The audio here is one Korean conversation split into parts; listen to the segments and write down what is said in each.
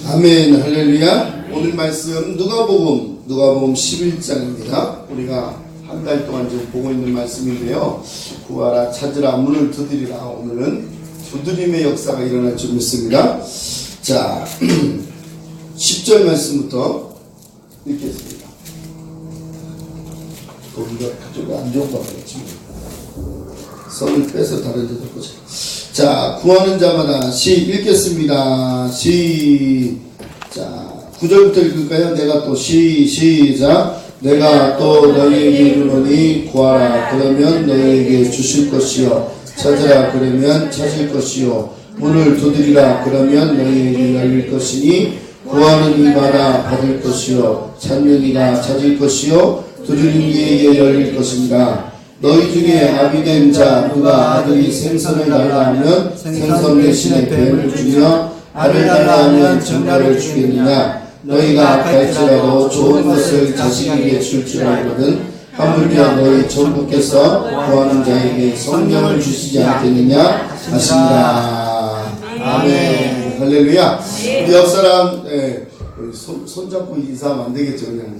아멘. 할렐루야. 오늘 말씀 누가복음 11장입니다. 우리가 한 달 동안 지금 보고 있는 말씀인데요. 구하라, 찾으라, 문을 두드리라. 오늘은 두드림의 역사가 일어날 줄 믿습니다. 자, 10절 말씀부터 읽겠습니다. 우리가 그쪽이 안 좋은 것 같겠지. 선을 빼서 다른 데도 보자. 자, 구하는 자마다 읽겠습니다. 시작. 9절부터 읽을까요? 내가 또 시작. 내가 또 너희에게 이르노니 구하라, 그러면 너희에게 주실 것이요, 찾으라, 그러면 찾을 것이요, 문을 두드리라, 그러면 너희에게 열릴 것이니 구하는 이마다 받을 것이요, 찾는 이가 찾을 것이요, 두드리는 이에게 열릴 것입니다. 너희 중에 아비된 자 누가 아들이 생선을 달라 하면 생선 대신에 뱀을 주며 알을 달라 하면 정갈을 주겠느냐? 너희가 갈지라도 좋은 것을 자식에게 줄 줄 알거든 하물며 너희 전부께서 구하는 자에게 성령을 주시지 않겠느냐 하십니다. 아멘. 할렐루야. 우리 옆사람 손잡고 인사하면 안 되겠죠. 그냥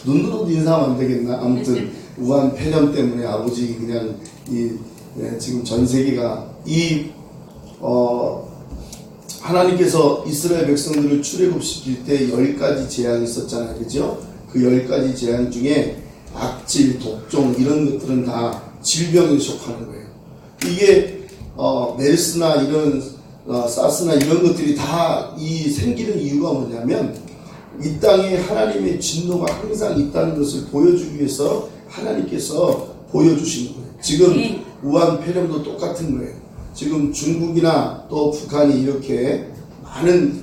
눈으로도 인사하면 안 되겠나. 아무튼 우한 폐렴 때문에 아버지 그냥 지금 전 세계가 하나님께서 이스라엘 백성들을 출애굽시킬 때 10가지 재앙이 있었잖아요. 그죠? 그 10가지 재앙 중에 악질, 독종 이런 것들은 다 질병에 속하는 거예요. 이게 메르스나 이런 사스나 이런 것들이 다 생기는 이유가 뭐냐면 이 땅에 하나님의 진노가 항상 있다는 것을 보여주기 위해서 하나님께서 보여주신 거예요. 지금 우한 폐렴도 똑같은 거예요. 지금 중국이나 또 북한이 이렇게 많은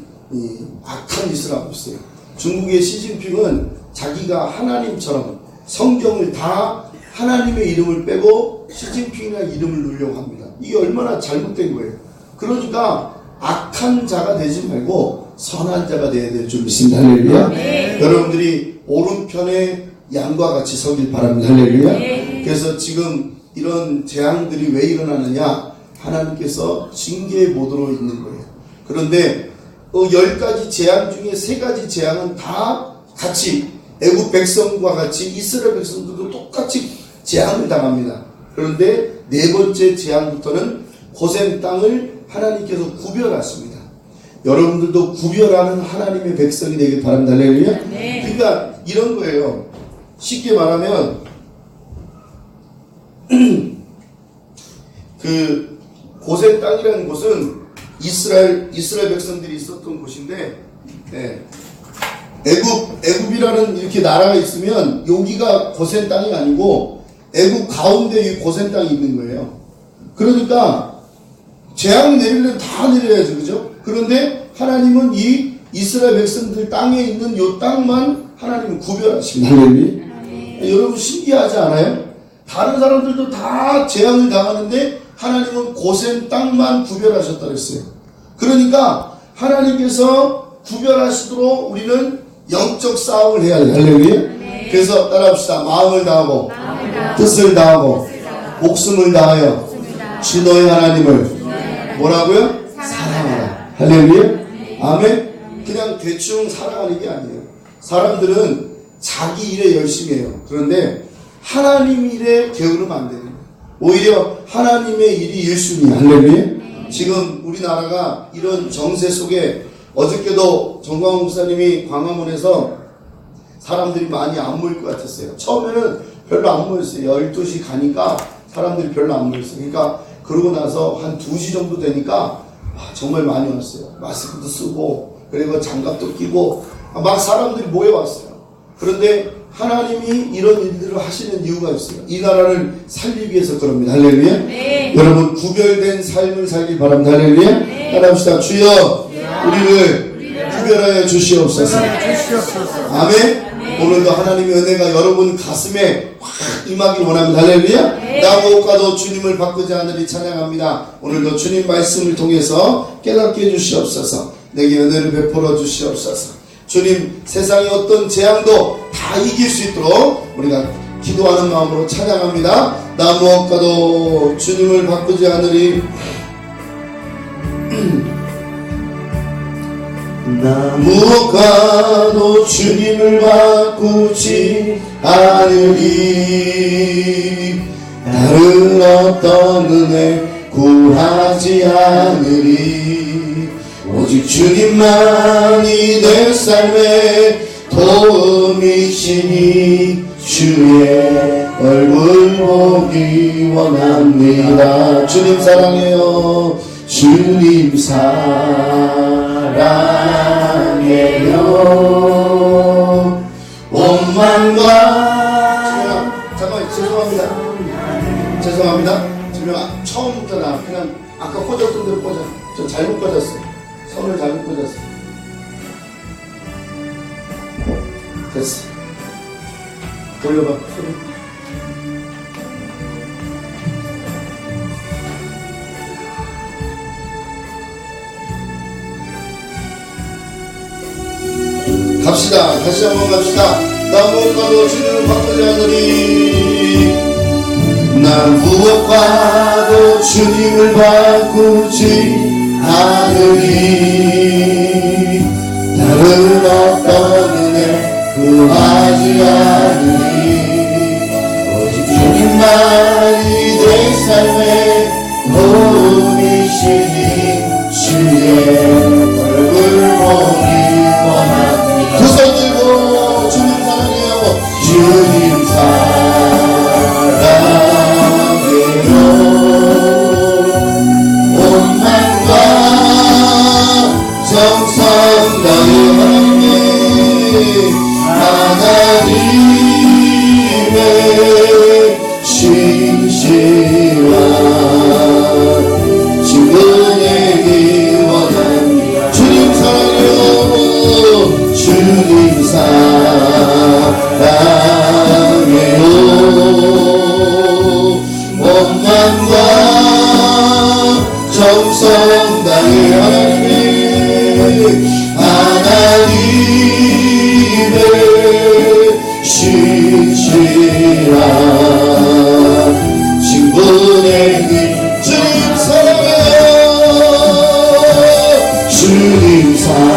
악한 짓을 하고 있어요. 중국의 시진핑은 자기가 하나님처럼 성경을 다 하나님의 이름을 빼고 시진핑이나 이름을 넣으려고 합니다. 이게 얼마나 잘못된 거예요. 그러니까 악한 자가 되지 말고 선한 자가 되어야 될 줄 믿습니다. 할렐루야. 여러분들이 오른편에 양과 같이 서길 바랍니다. 할렐루야. 그래서 지금 이런 재앙들이 왜 일어나느냐? 하나님께서 징계의 모드로 있는 거예요. 그런데 10가지 재앙 중에 3가지 재앙은 다 같이 애국 백성과 같이 이스라엘 백성들도 똑같이 재앙을 당합니다. 그런데 4번째 재앙부터는 고센 땅을 하나님께서 구별하십니다. 여러분들도 구별하는 하나님의 백성이 되길 바랍니다. 할렐루야. 그러니까 이런 거예요. 쉽게 말하면 고센 땅이라는 곳은 이스라엘 백성들이 있었던 곳인데, 애굽이라는 이렇게 나라가 있으면 여기가 고센 땅이 아니고 애굽 가운데 이 고센 땅이 있는 거예요. 그러니까 재앙 내리려면 다 내려야죠, 그죠? 그런데 하나님은 이 이스라엘 백성들 땅에 있는 이 땅만 하나님은 구별하십니다. 여러분 신기하지 않아요? 다른 사람들도 다 재앙을 당하는데 하나님은 고센 땅만 구별하셨다 그랬어요. 그러니까 하나님께서 구별하시도록 우리는 영적 싸움을 해야 돼요. 할렐루야. 그래서 따라합시다. 마음을 다하고 뜻을 다하고 목숨을 다하여 주 너의 하나님을 뭐라고요? 사랑하라. 할렐루야. 아멘. 그냥 대충 살아가는 게 아니에요. 사람들은 자기 일에 열심히 해요. 그런데 하나님 일에 게으르면 안 돼요. 오히려 하나님의 일이 1순위야. 할렐루야. 지금 우리나라가 이런 정세 속에 어저께도 정광훈 목사님이 광화문에서 사람들이 많이 안 모일 것 같았어요. 처음에는 별로 안 모였어요. 12시 가니까 사람들이 별로 안 모였어요. 그러니까 그러고 나서 한 2시 정도 되니까 정말 많이 왔어요. 마스크도 쓰고 그리고 장갑도 끼고 막 사람들이 모여왔어요. 그런데 하나님이 이런 일들을 하시는 이유가 있어요. 이 나라를 살리기 위해서 그럽니다. 할렐루야. 여러분 구별된 삶을 살길 바랍니다. 할렐루야. 따라합시다. 주여 우리를 구별하여 주시옵소서. 아멘. 오늘도 하나님의 은혜가 여러분 가슴에 확 임하길 원합니다. 할렐루야. 나 무엇과도 주님을 바꾸지 않으리 찬양합니다. 오늘도 주님 말씀을 통해서 깨닫게 해주시옵소서. 내게 은혜를 베풀어 주시옵소서. 주님 세상의 어떤 재앙도 다 이길 수 있도록 우리가 기도하는 마음으로 찬양합니다. 나 무엇과도 주님을 바꾸지 않으리. 나 무엇과도 주님을 바꾸지 않으리. 다른 어떤 은혜 구하지 않으리. 오직 주님만이 내 삶의 도움이시니 주의 얼굴 보기 원합니다. 주님 사랑해요. 주님 사랑해요. 원망과 잠깐만 죄송합니다. 지금 처음부터 나 그냥 아까 꽂았던 대로 꽂아. 저 잘못 꽂았어. 선을 잘못 꽂았어. 됐어. 돌려봐 소리. 갑시다. 다시 한번 갑시다. 나 무엇과도 주님을 바꾸지 않으리. 나 무엇과도 주님을 바꾸지 않으리. 다른 어떤 은혜 구하지 않으리. 오직 주님만이 내 삶의 도움이시니 주의 얼굴 보기 원합니다. 두 손 들고 주님 사랑해요. 주님 사랑해요. 원망과 정성 다해 하나님의 신실한 친구에게 원합니다. 주님 사랑해요. 주님 사랑해요. 원망과 정성 다해 하나님의 신실한 친구의 길. 주님 사랑해요. 주님 사랑해요.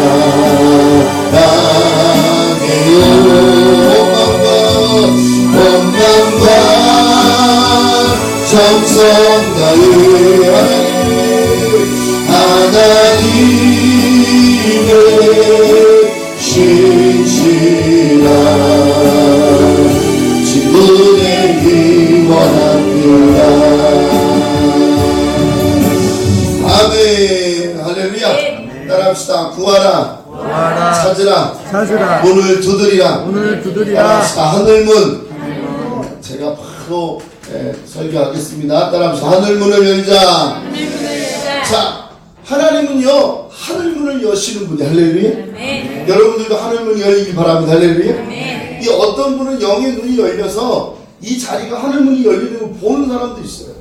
원망과 정성 다해 하나님의 신실한 친구되기 원합니다. 아멘. 할렐루야. 따라합시다. 구하라. 찾으라. 문을 두드리라. 따라합시다. 하늘문. 제가 바로 설교하겠습니다. 따라합시다. 하늘문을 열자. 자, 하나님은요 하늘문을 여시는 분이. 할렐루야. 여러분들도 하늘문 열리길 바랍니다. 할렐루야. 이 어떤 분은 영의 눈이 열려서 이 자리가 하늘문이 열리는 걸 보는 사람도 있어요.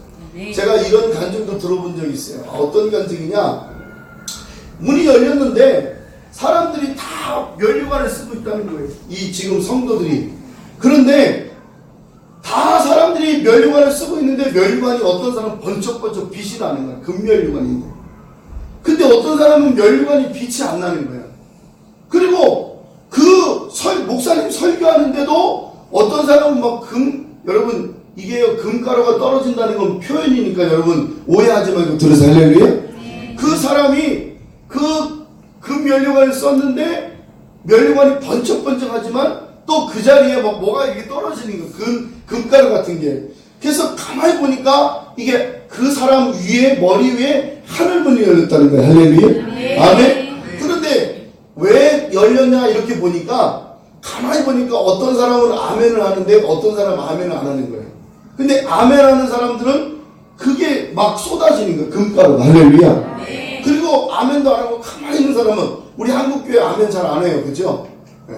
제가 이런 간증도 들어본 적이 있어요. 어떤 간증이냐, 문이 열렸는데 사람들이 다 면류관을 쓰고 있다는 거예요. 이 지금 성도들이. 그런데 다 사람들이 면류관을 쓰고 있는데 면류관이 어떤 사람은 번쩍번쩍 빛이 나는 거야. 금면류관인데. 근데 어떤 사람은 면류관이 빛이 안 나는 거야. 그리고 그 목사님 설교하는데도 어떤 사람은 막 여러분 이게 금가루가 떨어진다는 건 표현이니까 여러분 오해하지 말고 들으세요. 할렐루야. 그 사람이 그 면류관을 썼는데 면류관이 번쩍번쩍하지만 또 그 자리에 막 뭐가 이렇게 떨어지는 거, 금가루 같은 게. 그래서 가만히 보니까 이게 그 사람 위에, 머리 위에 하늘문이 열렸다는 거예요. 할렐루야. 아멘. 그런데 왜 열렸냐 이렇게 보니까, 가만히 보니까 어떤 사람은 아멘을 하는데 어떤 사람은 아멘을 안 하는 거예요. 근데 아멘 하는 사람들은 그게 막 쏟아지는 거예요. 금가루가. 할렐루야. 그리고 아멘도 안 하고 가만히 있는 사람은, 우리 한국교회 아멘 잘 안 해요. 그죠? 네.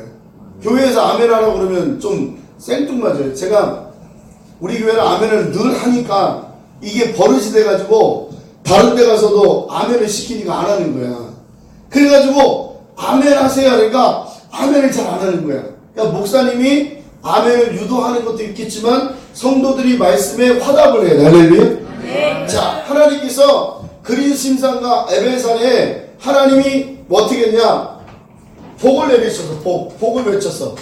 교회에서 아멘 하라고 그러면 좀 생뚱맞아요. 제가 우리 교회는 아멘을 늘 하니까 이게 버릇이 돼가지고 다른 데 가서도 아멘을 시키니까 안 하는 거야. 그래가지고 아멘 하세요 하니까 아멘을 잘 안 하는 거야. 그러니까 목사님이 아멘을 유도하는 것도 있겠지만 성도들이 말씀에 화답을 해요. 할렐루야. 자, 하나님께서 그린심산과 에베산에 하나님이 뭐 어떻게 했냐, 복을 내리셔서 복을 외쳤어.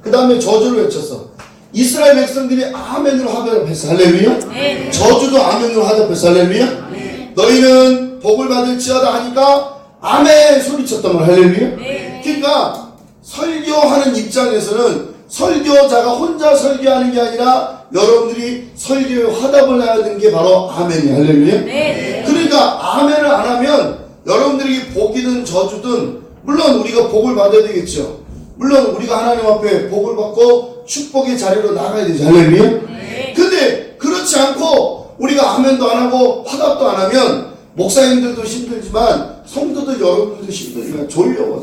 그 다음에 저주를 외쳤어. 이스라엘 백성들이 아멘으로 화답했어. 할렐루야. 네. 저주도 아멘으로 화답했어. 할렐루야. 네. 너희는 복을 받을지어다 하니까 아멘 소리쳤단 말. 할렐루야. 네. 그러니까 설교하는 입장에서는 설교자가 혼자 설교하는 게 아니라 여러분들이 설교에 화답을 해야 되는 게 바로 아멘이야. 할렐루야. 네. 그러니까 아멘을 안 하면 여러분들이 복이든 저주든 물론 우리가 복을 받아야 되겠죠. 물론 우리가 하나님 앞에 복을 받고 축복의 자리로 나가야 되죠. 할렐루야. 네. 근데 그렇지 않고 우리가 아멘도 안 하고 화답도 안 하면 목사님들도 힘들지만 성도들 여러분들도 힘들지만 졸려워.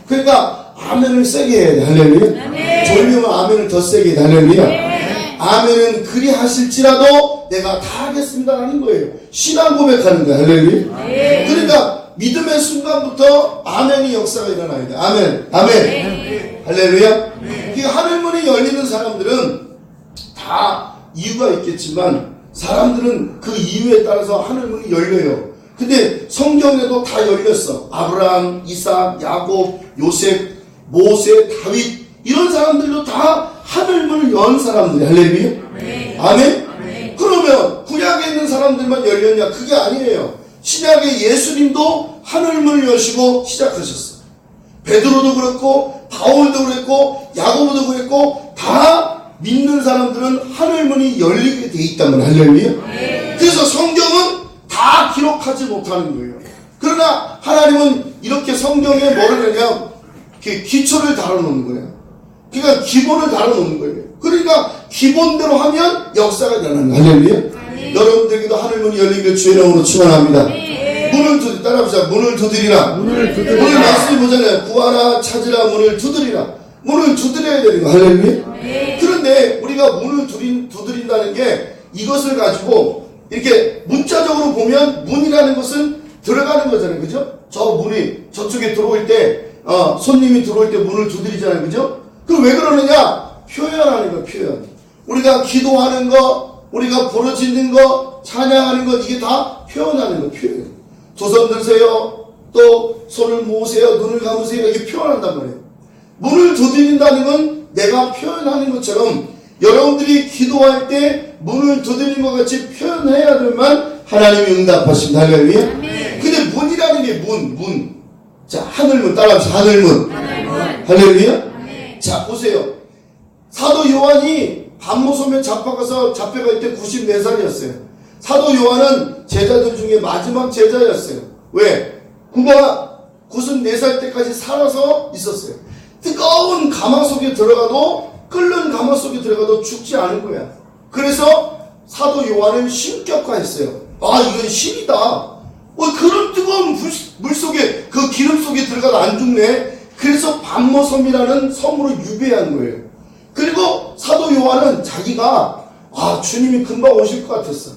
그러니까 아멘을 세게 해야 돼. 할렐루야. 네. 졸리면 아멘을 더 세게 해. 할렐루야. 네. 아멘은 그리 하실지라도 내가 다 하겠습니다 하는 거예요. 신앙 고백하는 거야. 할렐루야. 네. 그러니까 믿음의 순간부터 아멘이 역사가 일어나야 돼. 아멘. 아멘. 네. 할렐루야. 네. 하늘문이 열리는 사람들은 다 이유가 있겠지만 사람들은 그 이유에 따라서 하늘문이 열려요. 근데 성경에도 다 열렸어. 아브라함, 이삭, 야곱, 요셉, 모세, 다윗 이런 사람들도 다 하늘문을 연 사람들이. 할렐루야. 네. 아멘. 네. 그러면 구약에 있는 사람들만 열렸냐? 그게 아니에요. 신약의 예수님도 하늘문을 여시고 시작하셨어. 베드로도 그렇고 바울도 그랬고 야고보도 그랬고 다 믿는 사람들은 하늘문이 열리게 돼 있단 말이야. 할렐루야. 네. 그래서 성경은 다 기록하지 못하는 거예요. 그러나 하나님은 이렇게 성경에 뭐를 하냐, 기초를 달아놓는 거예요. 그러니까 기본을 달아놓는 거예요. 그러니까 기본대로 하면 역사가 일어나는 거예요. 할렐루야. 네. 여러분들에게도 하늘문이 열리길 주의 이름으로 축원합니다. 네. 문을 따라합시다. 문을 두드리라. 문을 두드리라. 오늘 말씀이 보잖아요. 구하라, 찾으라, 문을 두드리라. 문을 두드려야 되는 거. 할렐루야. 네. 그런데 우리가 문을 두드린다는 게 이것을 가지고 이렇게 문자적으로 보면 문이라는 것은 들어가는 거잖아요. 그죠? 저 문이 저쪽에 들어올 때 손님이 들어올 때 문을 두드리잖아요. 그죠? 그럼 왜 그러느냐? 표현하는 거. 표현. 우리가 기도하는 거, 우리가 부르짖는 거, 찬양하는 거, 이게 다 표현하는 거. 표현. 두 손 드세요. 또 손을 모으세요. 눈을 감으세요. 이게 표현한단 말이에요. 문을 두드린다는 건 내가 표현하는 것처럼 여러분들이 기도할 때 문을 두드리는 것 같이 표현해야 되면 하나님이 응답하십니다. 할렐루야. 근데 문이라는 게 문. 자, 하늘문 따라합시다. 하늘문. 할렐루야. 자, 보세요. 사도 요한이 반모섬에 잡혀갈 때 94살이었어요. 사도 요한은 제자들 중에 마지막 제자였어요. 왜? 그가 94살 때까지 살아서 있었어요. 뜨거운 가마 속에 들어가도, 끓는 가마 속에 들어가도 죽지 않은 거야. 그래서 사도 요한은 신격화했어요. 아, 이건 신이다. 그런 뜨거운 물 속에, 그 기름 속에 들어가도 안 죽네. 그래서 반모섬이라는 섬으로 유배한 거예요. 그리고 사도 요한은 자기가 주님이 금방 오실 것 같았어.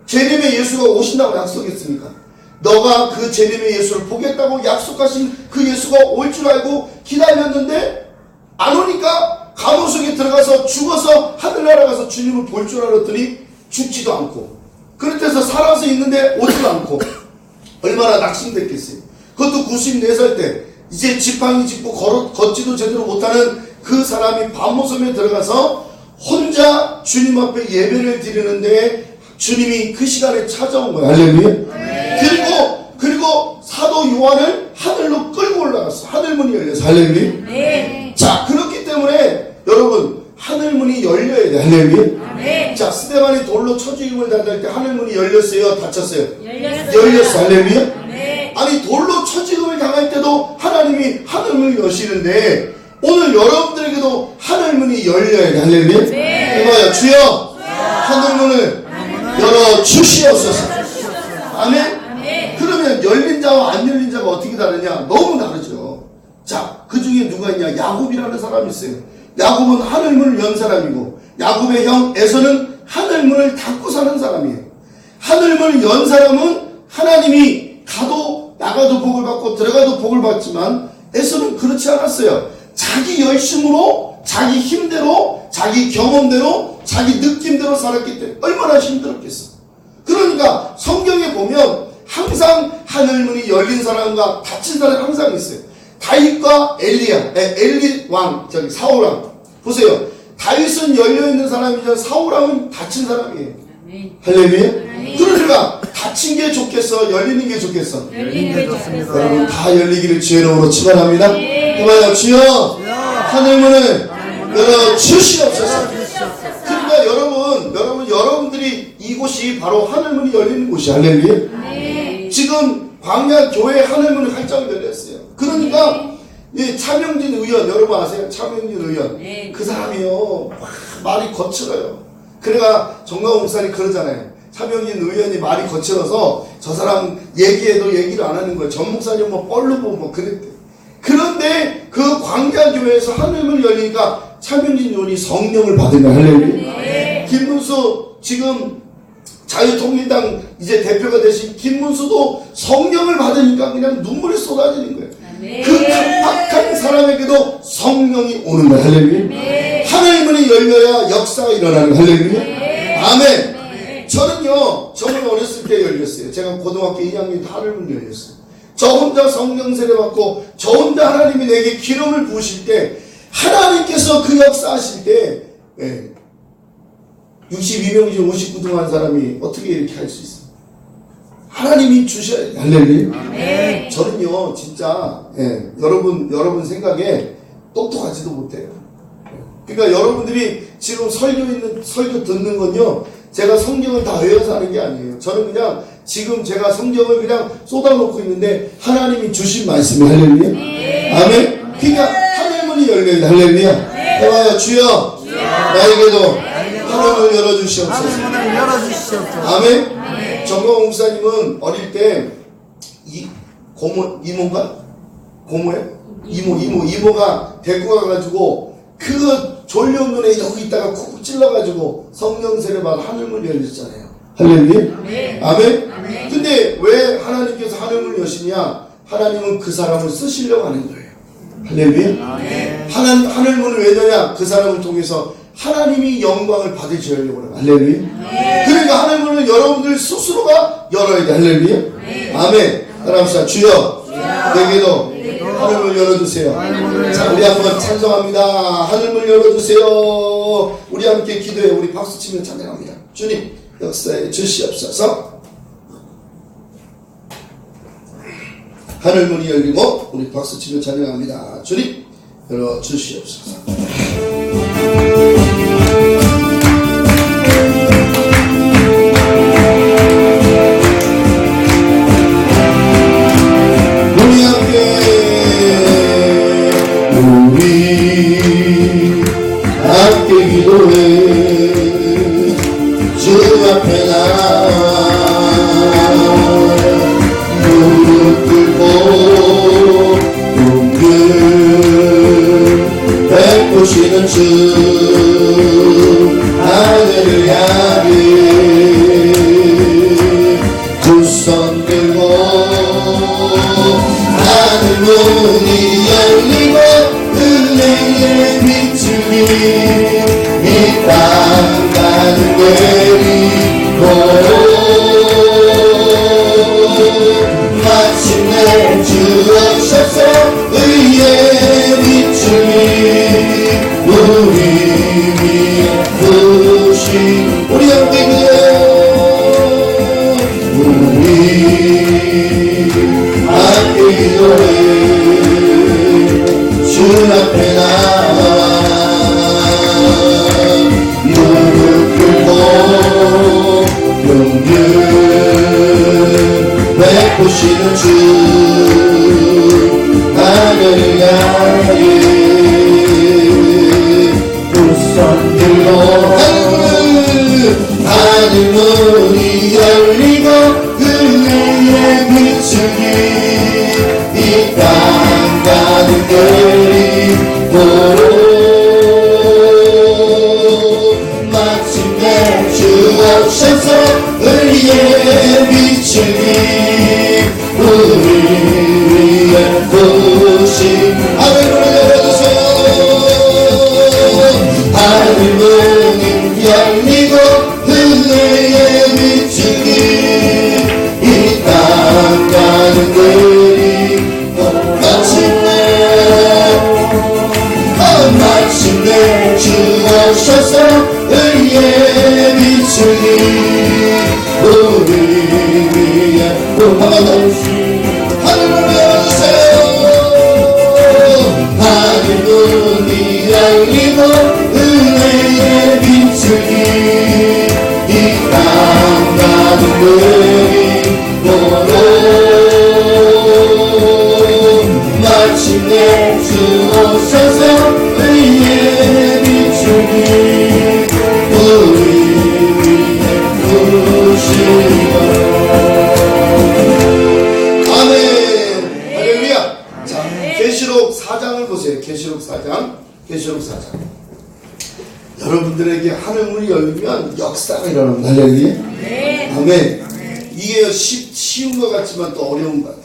재림의 예수가 오신다고 약속했으니까 너가 그 재림의 예수를 보겠다고 약속하신 그 예수가 올 줄 알고 기다렸는데 안 오니까 감옥 속에 들어가서 죽어서 하늘나라 가서 주님을 볼 줄 알았더니 죽지도 않고, 그렇대서 살아서 있는데 오지도 않고 얼마나 낙심됐겠어요. 그것도 94살 때 이제 지팡이 짚고 걷지도 제대로 못하는 그 사람이 반모섬에 들어가서 혼자 주님 앞에 예배를 드리는데 주님이 그 시간에 찾아온 거예요. 할렐루야. 그리고 사도 요한을 하늘로 끌고 올라갔어. 하늘문이 열려서. 할렐루야. 네. 자, 그렇기 때문에 여러분 하늘문이 열려야 돼. 할렐루야. 네. 자, 스데반이 돌로 쳐죽임을 당할 때 하늘문이 열렸어요? 닫혔어요? 열렸어요. 열렸어. 할렐루야. 네. 아니, 돌로 쳐죽임을 당할 때도 하나님이 하늘문을 여시는데 오늘 여러분들에게도 하늘문이 열려야 돼. 할렐루야. 네. 해봐요. 주여 하늘문을 열어 주시옵소서. 아멘. 그러면 열린 자와 안 열린 자가 어떻게 다르냐? 너무 다르죠. 자, 그 중에 누가 있냐? 야곱이라는 사람이 있어요. 야곱은 하늘문을 연 사람이고 야곱의 형 에서는 하늘문을 닫고 사는 사람이에요. 하늘문을 연 사람은 하나님이 가도 나가도 복을 받고 들어가도 복을 받지만 에서는 그렇지 않았어요. 자기 열심으로, 자기 힘대로, 자기 경험대로, 자기 느낌대로 살았기 때문에 얼마나 힘들었겠어. 그러니까 성경에 보면 항상 하늘문이 열린 사람과 닫힌 사람이 항상 있어요. 다윗과 엘리 왕, 사울 왕. 보세요. 다윗은 열려있는 사람이죠. 사울 왕은 닫힌 사람이에요. 할렐루야. 그러니까 닫힌 게 좋겠어? 열리는 게 좋겠어? 열리는 게 좋습니다. 여러분 다 열리기를 주의 이름으로 축원합니다. 그만요. 주여 하늘문을 열어 주시옵소서. 그러니까 여러분들이 이곳이 바로 하늘문이 열리는 곳이 할렐루야. 지금 광야 교회 하늘문이 활짝 열렸어요. 그러니까 이 차명진 의원 여러분 아세요? 차명진 의원 그 사람이요 말이 거칠어요. 그래가 정광훈 목사님 그러잖아요. 차명진 의원이 말이 거칠어서 저 사람 얘기해도 얘기를 안 하는 거예요. 전 목사님 뭐 뻘르고 뭐 그랬대. 그런데 그 광야교회에서 하늘문이 열리니까 차명진 의원이 성령을 받은 거예요. 할렐루야. 김문수 지금 자유통일당 이제 대표가 되신 김문수도 성령을 받으니까 그냥 눈물이 쏟아지는 거예요. 그 강팍한 사람에게도 성령이 오는 거예요. 할렐루야. 하늘문이 열려야 역사가 일어나는 거예요. 할렐루야. 아멘. 저는요 정말 어렸을 때 열렸어요. 제가 고등학교 2학년 때 하늘문이 열렸어요. 저 혼자 성령 세례 받고 저 혼자 하나님이 내게 기름을 부으실 때 하나님께서 그 역사하실 때 62명 중 59등 한 사람이 어떻게 이렇게 할 수 있어요? 하나님이 주셔야 돼요. 할렐루야. 저는요 진짜 여러분 생각에 똑똑하지도 못해요. 그러니까 여러분들이 지금 설교 듣는 건요 제가 성경을 다 외워서 하는 게 아니에요. 저는 그냥 지금 제가 성경을 그냥 쏟아놓고 있는데 하나님이 주신 말씀이 할렐루야. 아멘. 그러니까 하늘문이 열려야 할렐루야. 해봐요. 주여 나에게도 하늘문을 열어주시옵소서. 아멘. 정광훈 목사님은 어릴 때 이모가 데리고 가가지고 그 졸려온 눈에 여기 있다가 쿡 찔러가지고 성령 세례받아 하늘문 열렸잖아요. 할렐루야. 아멘. 근데 왜 하나님께서 하늘문을 여시냐? 하나님은 그 사람을 쓰시려고 하는 거예요. 할렐루야. 하늘문을 왜 여냐? 그 사람을 통해서 하나님이 영광을 받으시려고 해요. 할렐루야. 그러니까 하늘문을 여러분들 스스로가 열어야 돼. 할렐루야. 아멘. 따라합시다. 주여 내게도 하늘문을 열어주세요. 자, 우리 한번 찬송합니다. 하늘문을 열어주세요. 우리 함께 기도해. 우리 박수치며 찬양합니다. 주님 역사에 주시옵소서. 하늘문이 열리고 우리 박수치며 찬양합니다. 주님 열어주시옵소서. 함께 기도해. 주 앞에 나와 무릎 꿇고 눈길 베푸시는 주 하늘을 향해 두 손 들고 하늘문이 열리고 은혜의 비추니 이 땅 가는 데리고 마침내 주 오셔서 의의 비추니 우리 위에 부신 우리 함께 기도해요. 우리 함께 기도해. 주 앞에 나와 무릎 꿇고 용기 베푸시는 주 하늘을 향해 두 손 들고 하늘문이 열리고 은혜의 비추니 이 땅 가는 길이 마침내 주옵소서. 의의 비추니 우리 위에 부으시고. 아멘. 할렐루야. 자, 계시록 4장을 보세요. 계시록 4장. 계시록 4장. 여러분들에게 하늘문이 열리면 역사가 일어납니다. 할렐루야. 아멘. 이게 쉬운 것 같지만 또 어려운 것 같아요.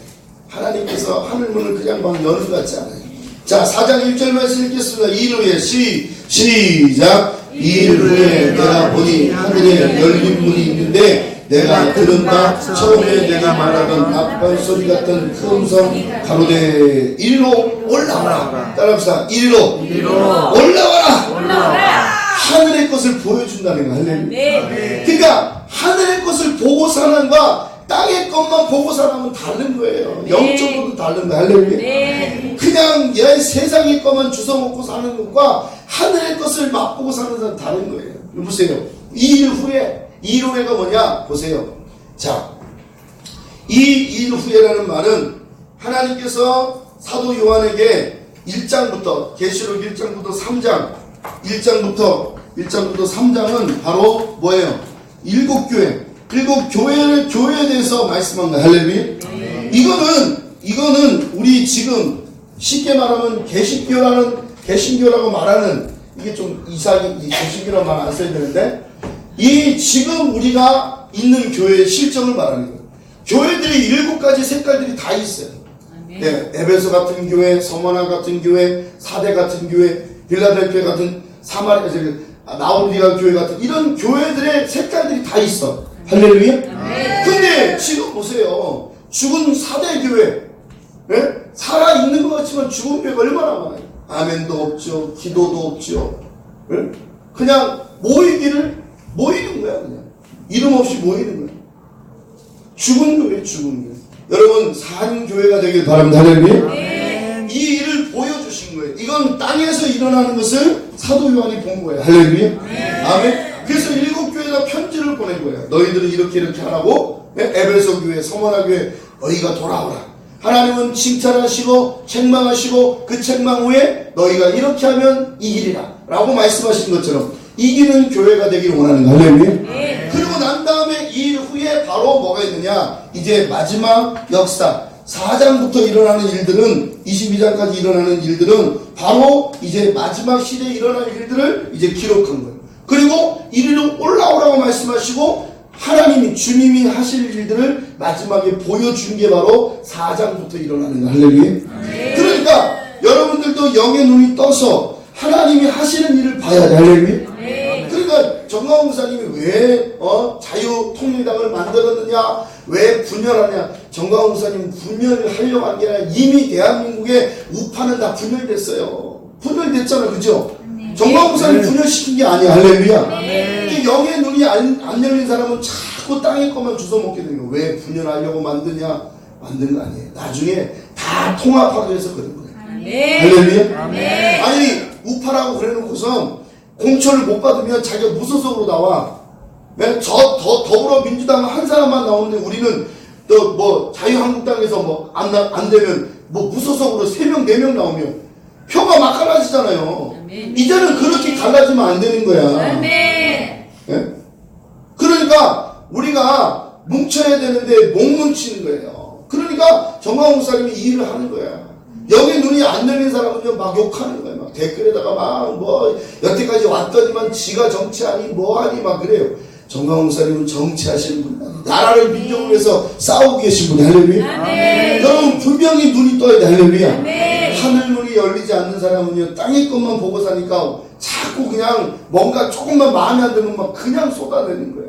하나님께서 하늘문을 그냥 막 여는 것 같지 않아요. 자, 4장 1절 말씀 읽겠습니다. 이일 후에 시작. 이일 후에 내가 보니 하늘에 열린 문이 있는데 내가 들은 바 처음에 내가 말하던 나팔 소리 같은 큰 음성 가로되 이리로 올라와라. 따라합시다. 이리로 올라와라. 하늘의 것을 보여준다는 거. 할렐루야. 그러니까 하늘의 것을 보고 사는 것과 땅의 것만 보고 사람은 다른 거예요. 영적으로도 다른 거예요. 할렐루야. 그냥 세상의 것만 주워 먹고 사는 것과 하늘의 것을 맛보고 사는 사람은 다른 거예요. 보세요. 이 일 후에가 뭐냐? 보세요. 자, 이 일 후에라는 말은 하나님께서 사도 요한에게 1장부터 계시록 1장부터 3장 1장부터 3장은 바로 뭐예요? 일곱 교회에 대해서 말씀한 거예요. 할렐루야. 이거는 우리 지금 쉽게 말하면 개신교라고 말하는, 이게 좀 이상하게 개신교라고 말 안 써야 되는데, 이 지금 우리가 있는 교회의 실정을 말하는 거예요. 교회들이 7가지 색깔들이 다 있어요. 네, 에베소 같은 교회, 서머나 같은 교회, 사대 같은 교회, 빌라델피아 같은 나오디아 교회 같은 이런 교회들의 색깔들이 다 있어. 할렐루야. 근데 지금 보세요. 죽은 사대 교회, 네? 살아 있는 것 같지만 죽은 교회가 얼마나 많아요. 아멘도 없죠. 기도도 없죠. 네? 그냥 모이는 거야. 그냥 이름 없이 모이는 거야. 죽은 교회. 여러분 산 교회가 되길 바랍니다. 할렐루야. 이 일을 보여주신 거예요. 이건 땅에서 일어나는 것을 사도 요한이 본 거예요. 할렐루야. 아멘. 그래서 7교회가 편지를 보낸 거예요. 너희들은 이렇게 하라고. 에베소 교회, 서머나 교회, 너희가 돌아오라. 하나님은 칭찬하시고 책망하시고 그 책망 후에 너희가 이렇게 하면 이기리라 라고 말씀하신 것처럼 이기는 교회가 되길 원하는 거예요. 할렐루야. 그리고 난 다음에 이 후에 바로 뭐가 있느냐, 이제 마지막 역사 4장부터 일어나는 일들은, 22장까지 일어나는 일들은 바로 이제 마지막 시대에 일어날 일들을 이제 기록한 거예요. 그리고 이리로 올라오라고 말씀하시고 하나님이, 주님이 하실 일들을 마지막에 보여준 게 바로 4장부터 일어나는 거예요. 할렐루야. 그러니까 여러분들도 영의 눈이 떠서 하나님이 하시는 일을 봐야 돼. 할렐루야. 그러니까 정광훈 목사님이 왜 자유통일당을 만들었느냐, 왜 분열하냐. 정광훈 목사님은 분열을 하려고 한 게 아니라 이미 대한민국의 우파는 다 분열됐어요. 분열됐잖아, 그죠? 정광훈 목사님 분열시킨 게 아니야. 할렐루야. 영의 눈이 안 열린 사람은 자꾸 땅의 것만 주워 먹게 되는 거예요. 왜 분열하려고 만든 거 아니에요. 나중에 다 통합하기 위해서 그런 거예요. 할렐루야. 아니 우파라고 그래놓고서 공천을 못 받으면 자기가 무소속으로 나와. 더불어민주당 한 사람만 나오는데 우리는 또 뭐 자유한국당에서 뭐 안 되면 뭐 무소속으로 3명 4명 나오면 표가 막 갈라지잖아요. 이제는 그렇게 갈라지면 안 되는 거야. 네? 그러니까 우리가 뭉쳐야 되는데 못 뭉치는 거예요. 그러니까 정광훈 목사님이 이 일을 하는 거야. 여기 눈이 안 열린 사람은요 막 욕하는 거예요. 막 댓글에다가 막 뭐 여태까지 왔더니만 지가 정치하니 뭐하니 막 그래요. 정광훈 목사님은 정치하시는 분, 나라를 민족을 위해서 싸우고 계신 분이. 할렐루야. 여러분 분명히 눈이 떠야 돼. 할렐루야. 하늘 문이 열리지 않는 사람은요 땅의 것만 보고 사니까 자꾸 그냥 뭔가 조금만 마음에 안 들면 막 그냥 쏟아내는 거야.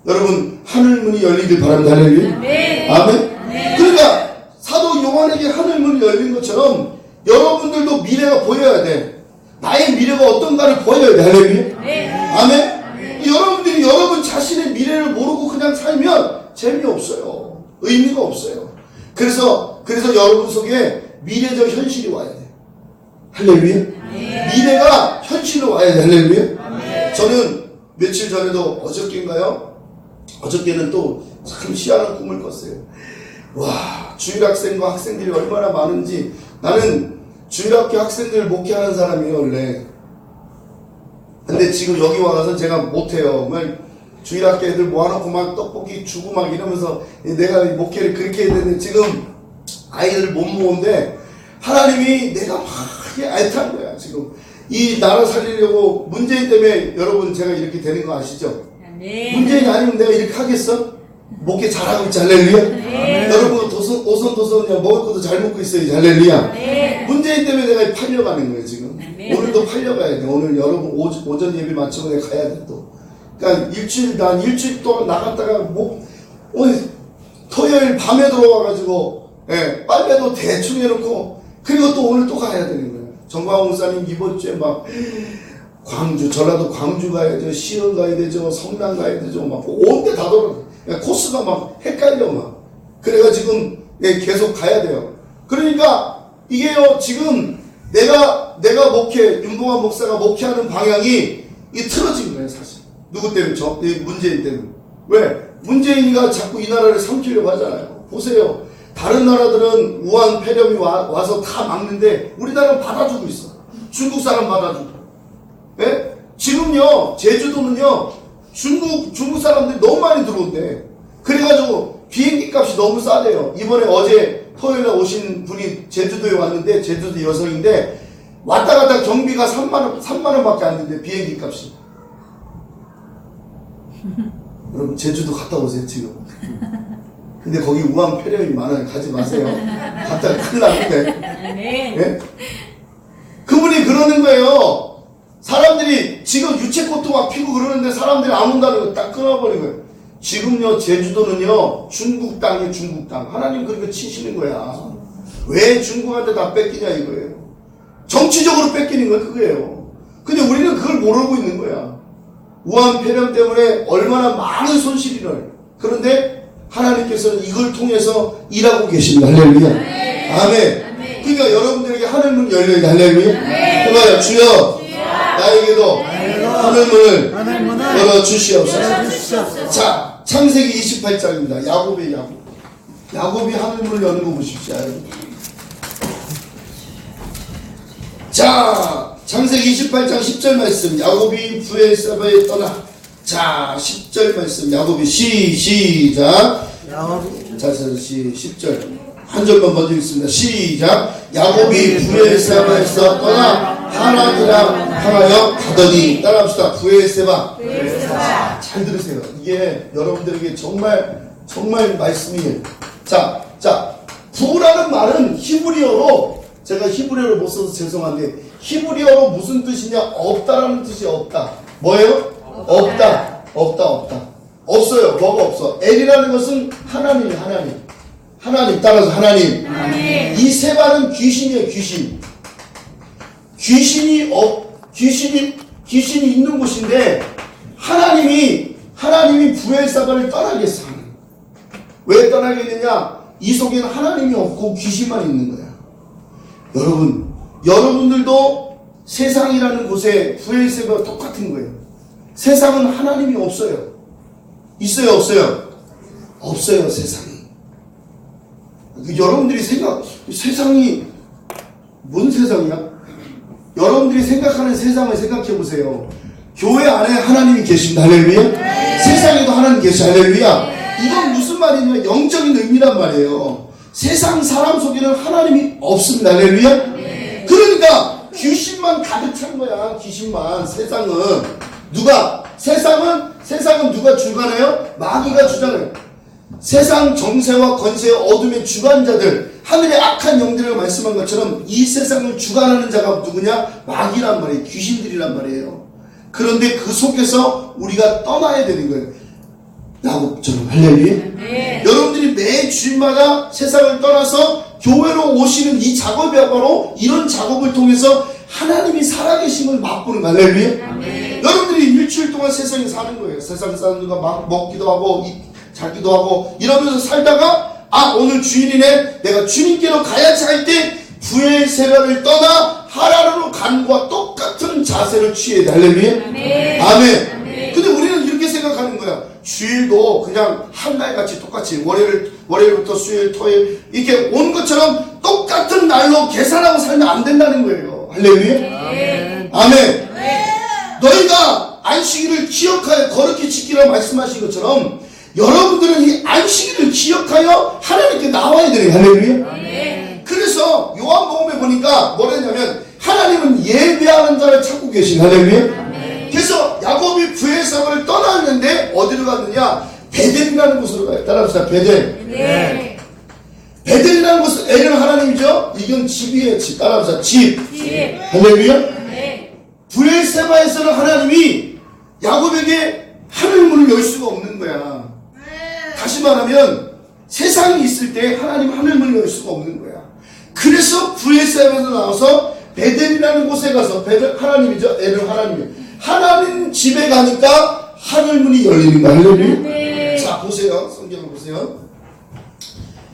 여러분 하늘 문이 열리길 바랍니다. 할렐루야. 아멘. 그러니까 사도 요한에게 하늘 문이 열린 것처럼 여러분들도 미래가 보여야 돼. 나의 미래가 어떤가를 보여야 돼. 할렐루야. 아멘. 여러분들이 여러분 자신의 미래를 모르고 그냥 살면 재미없어요. 의미가 없어요. 그래서 여러분 속에 미래적 현실이 와야 돼. 할렐루야. 미래가 현실로 와야 돼. 할렐루야. 저는 며칠 전에도 어저께는 또 참 희한한 꿈을 꿨어요. 와, 주일학생과 학생들이 얼마나 많은지 나는 주일학교 학생들 목회하는 사람이에요, 원래. 근데 지금 여기 와서 제가 못해요. 막 주일학교 애들 모아놓고 막 떡볶이 주고 막 이러면서 내가 목회를 그렇게 해야 되는데 지금 아이들 못 모은데 하나님이 내가 막 애탄 거야, 지금. 이 나라 살리려고 문재인 때문에 여러분 제가 이렇게 되는 거 아시죠? 네. 문재인이 아니면 내가 이렇게 하겠어? 목회 잘하고 있지, 할렐루야? 네. 여러분 오손도손 먹을 것도 잘 먹고 있어야지, 할렐루야? 네. 문재인 때문에 내가 팔려가는 거예요, 지금. 네. 오늘도 팔려가야 돼. 오늘 여러분 오전 예배 마치고 내가 가야 돼, 또. 그러니까 일주일 동안 나갔다가 오늘 토요일 밤에 들어와가지고 빨래도 대충 해놓고 그리고 또 오늘 또 가야 되는 거예요. 정광훈 목사님 이번 주에 막 광주, 전라도 광주 가야 되죠, 시흥 가야 되죠, 성남 가야 되죠, 막 온데 다 돌아. 코스가 막 헷갈려 막. 그래가 지금 계속 가야 돼요. 그러니까 이게요, 지금 내가 목회, 윤봉환 목사가 목회하는 방향이 틀어진 거예요, 사실. 누구 때문에? 문재인 때문에. 왜? 문재인이가 자꾸 이 나라를 삼키려고 하잖아요. 보세요. 다른 나라들은 우한 폐렴이 와서 다 막는데 우리나라는 받아주고 있어. 중국 사람 받아주고. 예? 지금요, 제주도는요, 중국 사람들이 너무 많이 들어온대. 그래가지고 비행기 값이 너무 싸대요. 이번에 어제 토요일에 오신 분이 제주도에 왔는데, 제주도 여성인데, 왔다 갔다 경비가 3만 원밖에 안 된대, 비행기 값이. 여러분, 제주도 갔다 오세요, 지금. 근데 거기 우한 폐렴이 많아요. 가지 마세요. 갔다가 큰일 나는데. 네. 예? 그분이 그러는 거예요. 사람들이 지금 유채꽃도 막 피고 그러는데 사람들이 안 온다는 거 딱 끊어버린 거예요. 지금요, 제주도는요, 중국 땅이에요, 중국 땅. 하나님 그렇게 치시는 거야. 왜 중국한테 다 뺏기냐 이거예요. 정치적으로 뺏기는 건 그거예요. 근데 우리는 그걸 모르고 있는 거야. 우한 폐렴 때문에 얼마나 많은 손실을. 그런데 하나님께서는 이걸 통해서 일하고 계십니다. 할렐루야. 아멘. 그러니까 여러분들에게 하늘문 열려야 할렐루야. 해봐요. 주여, 나에게도 하늘문을 열어주시옵소서. 자, 창세기 28장입니다. 야곱이 하늘문을 여는 거 보십시오. 자, 창세기 28장 10절 말씀. 야곱이 브엘세바에 떠나. 자, 10절 말씀. 야곱이 시작. 자, 10절. 한 절만 먼저 읽습니다. 시작. 야곱이 브엘세바에서 떠나 하란이라 향하여 가더니. 따라합시다. 브엘세바. 잘 들으세요. 이게 여러분들에게 정말 말씀이에요. 자, 부라는 말은 히브리어로, 제가 히브리어를 못 써서 죄송한데, 히브리어로 무슨 뜻이냐? 없다라는 뜻이 없다. 뭐예요? 없다. 없어요. 뭐가 없어? 엘이라는 것은 하나님이에요, 하나님. 따라서 하나님. 이 세바는 귀신이에요, 귀신. 귀신이 있는 곳인데, 하나님이 브엘세바를 떠나게 했어. 왜 떠나게 했느냐? 이 속에는 하나님이 없고 귀신만 있는 거야. 여러분들도 세상이라는 곳에 브엘세바가 똑같은 거예요. 세상은 하나님이 없어요. 있어요, 없어요? 없어요, 세상이. 여러분들이 세상이 뭔 세상이야? 여러분들이 생각하는 세상을 생각해 보세요. 교회 안에 하나님이 계십니다. 할렐루야. 세상에도 하나님 계시. 할렐루야. 이건 무슨 말이냐? 영적인 의미란 말이에요. 세상 사람 속에는 하나님이 없습니다. 할렐루야. 그러니까 귀신만 가득 찬 거야. 귀신만. 세상은 누가 주관해요? 마귀가 주장해요. 세상 정세와 권세와 어둠의 주관자들, 하늘의 악한 영들을 말씀한 것처럼 이 세상을 주관하는 자가 누구냐? 마귀란 말이에요. 귀신들이란 말이에요. 그런데 그 속에서 우리가 떠나야 되는 거예요. 야곱처럼. 할렐루야. 여러분들이 매 주일마다 세상을 떠나서 교회로 오시는 이 작업이 바로 이런 작업을 통해서 하나님이 살아계심을 맛보는 거예요. 할렐루야. 여러분들이 일주일 동안 세상에 사는 거예요. 세상 사람들과 막 먹기도 하고 자기도 하고 이러면서 살다가 오늘 주일이네, 내가 주님께로 가야지 할 때 브엘세바를 떠나 하란으로 간 것과 똑같은 자세를 취해야 돼. 할렐루야. 아멘. 근데 우리는 이렇게 생각하는 거야. 주일도 그냥 한날같이 똑같이 월요일부터 수요일 토요일 이렇게 온 것처럼 똑같은 날로 계산하고 살면 안 된다는 거예요. 할렐루야. 아멘. 너희가 안식일을 기억하여 거룩히 지키라 말씀하신 것처럼 여러분들은 이 안식일을 기억하여 하나님께 나와야 돼요. 할렐루야. 그래서 요한복음에 보니까 뭐라 했냐면 하나님은 예배하는 자를 찾고 계신 할렐루야. 그래서 야곱이 부엘사바를 떠났는데 어디로 갔느냐? 베델이라는 곳으로 가요. 따라합시다. 베델. 베델이라는 곳은 엘은 하나님이죠. 이건 집이에요. 집. 따라합시다. 집. 할렐루야. 부엘세바에서는 하나님이 야곱에게 하늘문을 열 수가 없는 거야. 다시 말하면 세상이 있을 때 하나님 하늘문을 열 수가 없는 거야. 그래서 부엘세바에서 나와서 베델이라는 곳에 가서 베델 하나님이죠. 엘은 하나님이에요. 하나님 집에 가니까 하늘문이 열리는 거야. 할렐루야. 자 보세요. 성경을 보세요.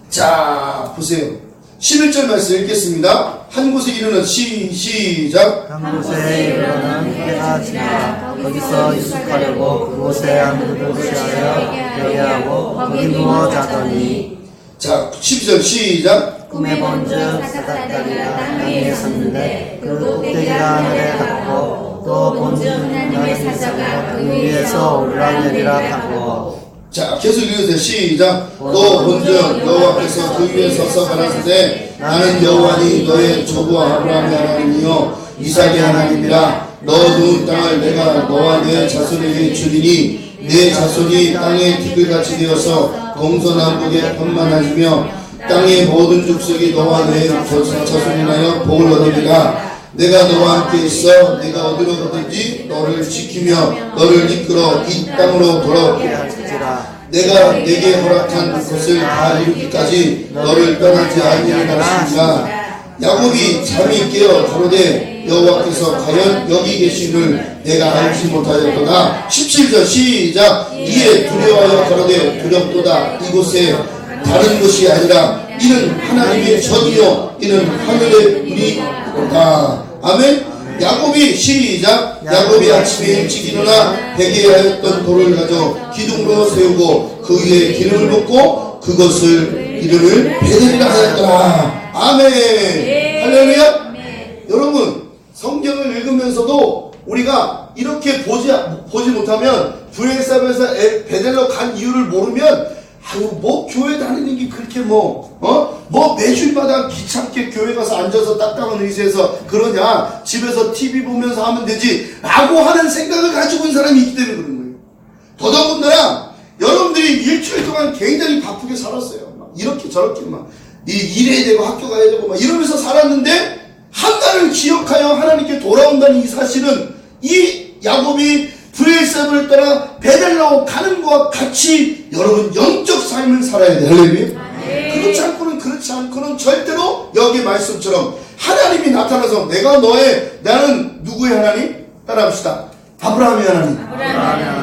자 보세요. 11절 말씀 읽겠습니다. 한 곳에 이르는 시작. 한 곳에 이르는 해가 지나 거기서 유숙하려고 그곳에 하늘을 취하여 예배하고 거기 누워 자더니. 자 12절 시작. 꿈에 본즉 사닥다리가 땅 위에 섰는데 그 꼭대기가 하늘에 닿고 또 본즉 하나님의 사자가 그 위에서 올라내리라 하고. 자 계속 읽으세요. 시작. 또 본즉 여호와께서 그 위에 서서 가라사대 나는 여호와니 너의 조부 아브라함의 하나님이요 이삭의 하나님이라. 너 누운 땅을 내가 너와 내 자손에게 주리니 내 자손이 땅의 티끌같이 되어서 동서남북에 편만하시며 땅의 모든 족속이 너와 내 자손이 나여 복을 얻으리라. 내가 너와 함께 있어 네가 어디로 가든지 너를 지키며 너를 이끌어 이 땅으로 돌아오게 할지라. 내가 내게 허락한 것을 다 이루기까지 너를 떠나지 아니하리라 하시니라. 야곱이 잠이 깨어 가로되 여호와께서 과연 여기 계심을 내가 알지 못하였도다. 17절 시작. 이에 두려워하여 가로되 두렵도다. 이곳에 다른 곳이 아니라 이는 하나님의 전이요 이는 하늘의 문이로다. 아멘. 야곱이 시작. 야곱이 아침에 일찍 일어나 베게 하였던 돌을 가져 기둥으로 세우고 그 위에 기름을 붓고 그것을 이름을 베델이라 하였더라. 아멘. 할렐루야. 여러분 성경을 읽으면서도 우리가 이렇게 보지 못하면 부엘사바에서 베델로 간 이유를 모르면 아유 뭐 교회 다니는 게 그렇게 뭐 매주일마다 귀찮게 교회 가서 앉아서 딱딱한 의자에서 그러냐, 집에서 TV 보면서 하면 되지 라고 하는 생각을 가지고 있는 사람이 있기 때문에 그런 거예요. 더더군다나 여러분들이 일주일 동안 굉장히 바쁘게 살았어요. 막 이렇게 저렇게 막 일해야 되고 학교 가야 되고 막 이러면서 살았는데 한날을 기억하여 하나님께 돌아온다는 이 사실은 이 야곱이 부엘세바를 따라 베델로 가는 것과 같이 여러분 영적 삶을 살아야 돼. 할렐루야. 그렇지 않고는 절대로 여기 말씀처럼 하나님이 나타나서 나는 누구의 하나님? 따라합시다. 아브라함의 하나님,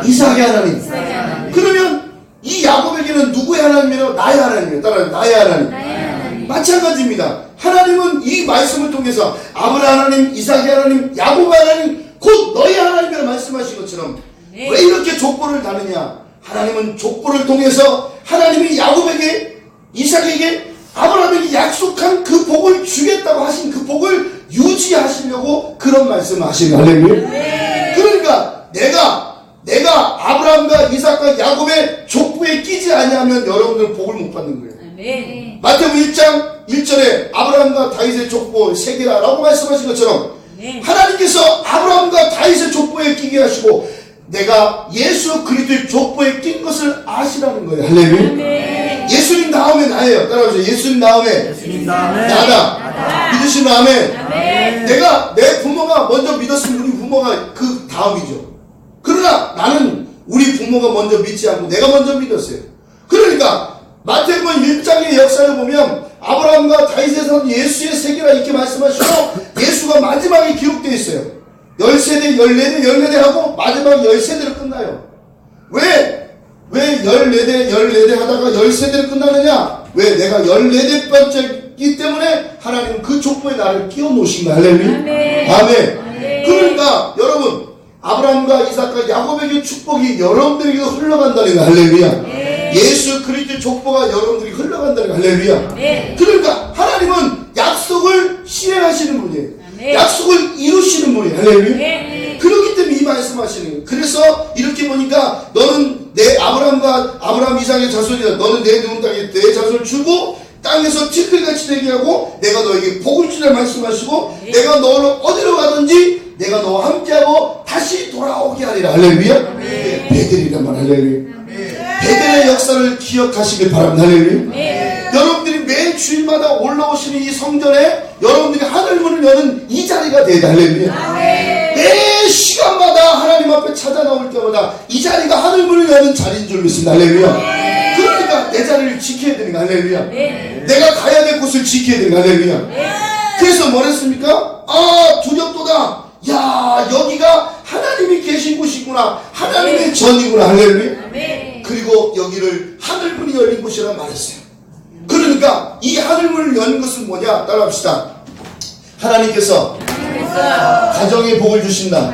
이삭의 하나님. 그러면 이 야곱에게는 누구의 하나님이라고? 나의 하나님이에요. 따라합시다. 나의 하나님. 마찬가지입니다. 하나님은 이 말씀을 통해서 아브라함 하나님, 이삭의 하나님, 야곱의 하나님, 곧 너의 하나님이라고 말씀하신 것처럼 왜 이렇게 족보를 다느냐? 하나님은 족보를 통해서 하나님이 야곱에게, 이삭에게, 아브라함에게 약속한 그 복을 주겠다고 하신 그 복을 유지하시려고 그런 말씀을 하시는 거예요. 할렐루야. 그러니까 내가 아브라함과 이삭과 야곱의 족보에 끼지 아니하면 여러분들 복을 못 받는 거예요. 마태복음 1장 1절에 아브라함과 다윗의 족보 세계라 라고 말씀하신 것처럼 하나님께서 아브라함과 다윗의 족보에 끼게 하시고 내가 예수 그리스도의 족보에 낀 것을 아시라는 거예요. 할렐루야. 예수님 다음에 나예요. 따라오세요. 예수님 다음에 나다. 믿으시면 아멘. 내가 내 부모가 먼저 믿었으면 우리 부모가 그 다음이죠. 그러나 나는 우리 부모가 먼저 믿지 않고 내가 먼저 믿었어요. 그러니까 마태복음 1장의 역사를 보면 아브라함과 다윗에서 예수의 세계라 이렇게 말씀하시고 예수가 마지막에 기록되어 있어요. 10세대, 14대 하고 마지막 10세대로 끝나요. 왜 14대 하다가 10세대로 끝나느냐? 왜? 내가 14대째이기 때문에 하나님은 그 족보에 나를 끼워 놓으신 거야. 할렐루야. 아멘. 그러니까 여러분 아브라함과 이삭과 야곱에게 축복이 여러분들에게 흘러간다는 거야. 할렐루야. 예수 그리스도의 족보가 여러분들이 흘러간다는 거야. 할렐루야. 그러니까 하나님은 실행하시는 분이에요. 아멘. 약속을 이루시는 분이에요. 할렐루야. 네. 그렇기 때문에 이 말씀하시는 거예요. 그래서 이렇게 보니까 너는 내 아브라함 이삭의 자손이다. 너는 내 누운 땅에 내 자손을 주고 땅에서 티끌같이 되게 하고 내가 너에게 복을 주라 말씀하시고 네. 내가 너를 어디로 가든지 내가 너와 함께하고 다시 돌아오게 하리라. 할렐루야. 네. 베델이란 말. 할렐루야. 베델의 역사를 기억하시길 바랍니다. 할렐루야. 네. 여러분들이 매 주일마다 올라오시는 이 성전에 여러분들이 하늘문을 여는 이 자리가 돼야 돼. 할렐루야. 매 시간마다 하나님 앞에 찾아 나올 때마다 이 자리가 하늘문을 여는 자리인 줄 믿습니다. 할렐루야. 그러니까 내 자리를 지켜야 되는 거. 할렐루야. 내가 가야 될 곳을 지켜야 되는 거. 할렐루야. 그래서 뭐랬습니까? 아, 두렵도다. 야, 여기가 하나님이 계신 곳이구나. 하나님의 전이구나. 할렐루야. 그리고 여기를 하늘문이 열린 곳이라 말했어요. 그러니까 이 하늘문을 여는 것은 뭐냐? 따라합시다. 하나님께서 가정의 복을 주신다.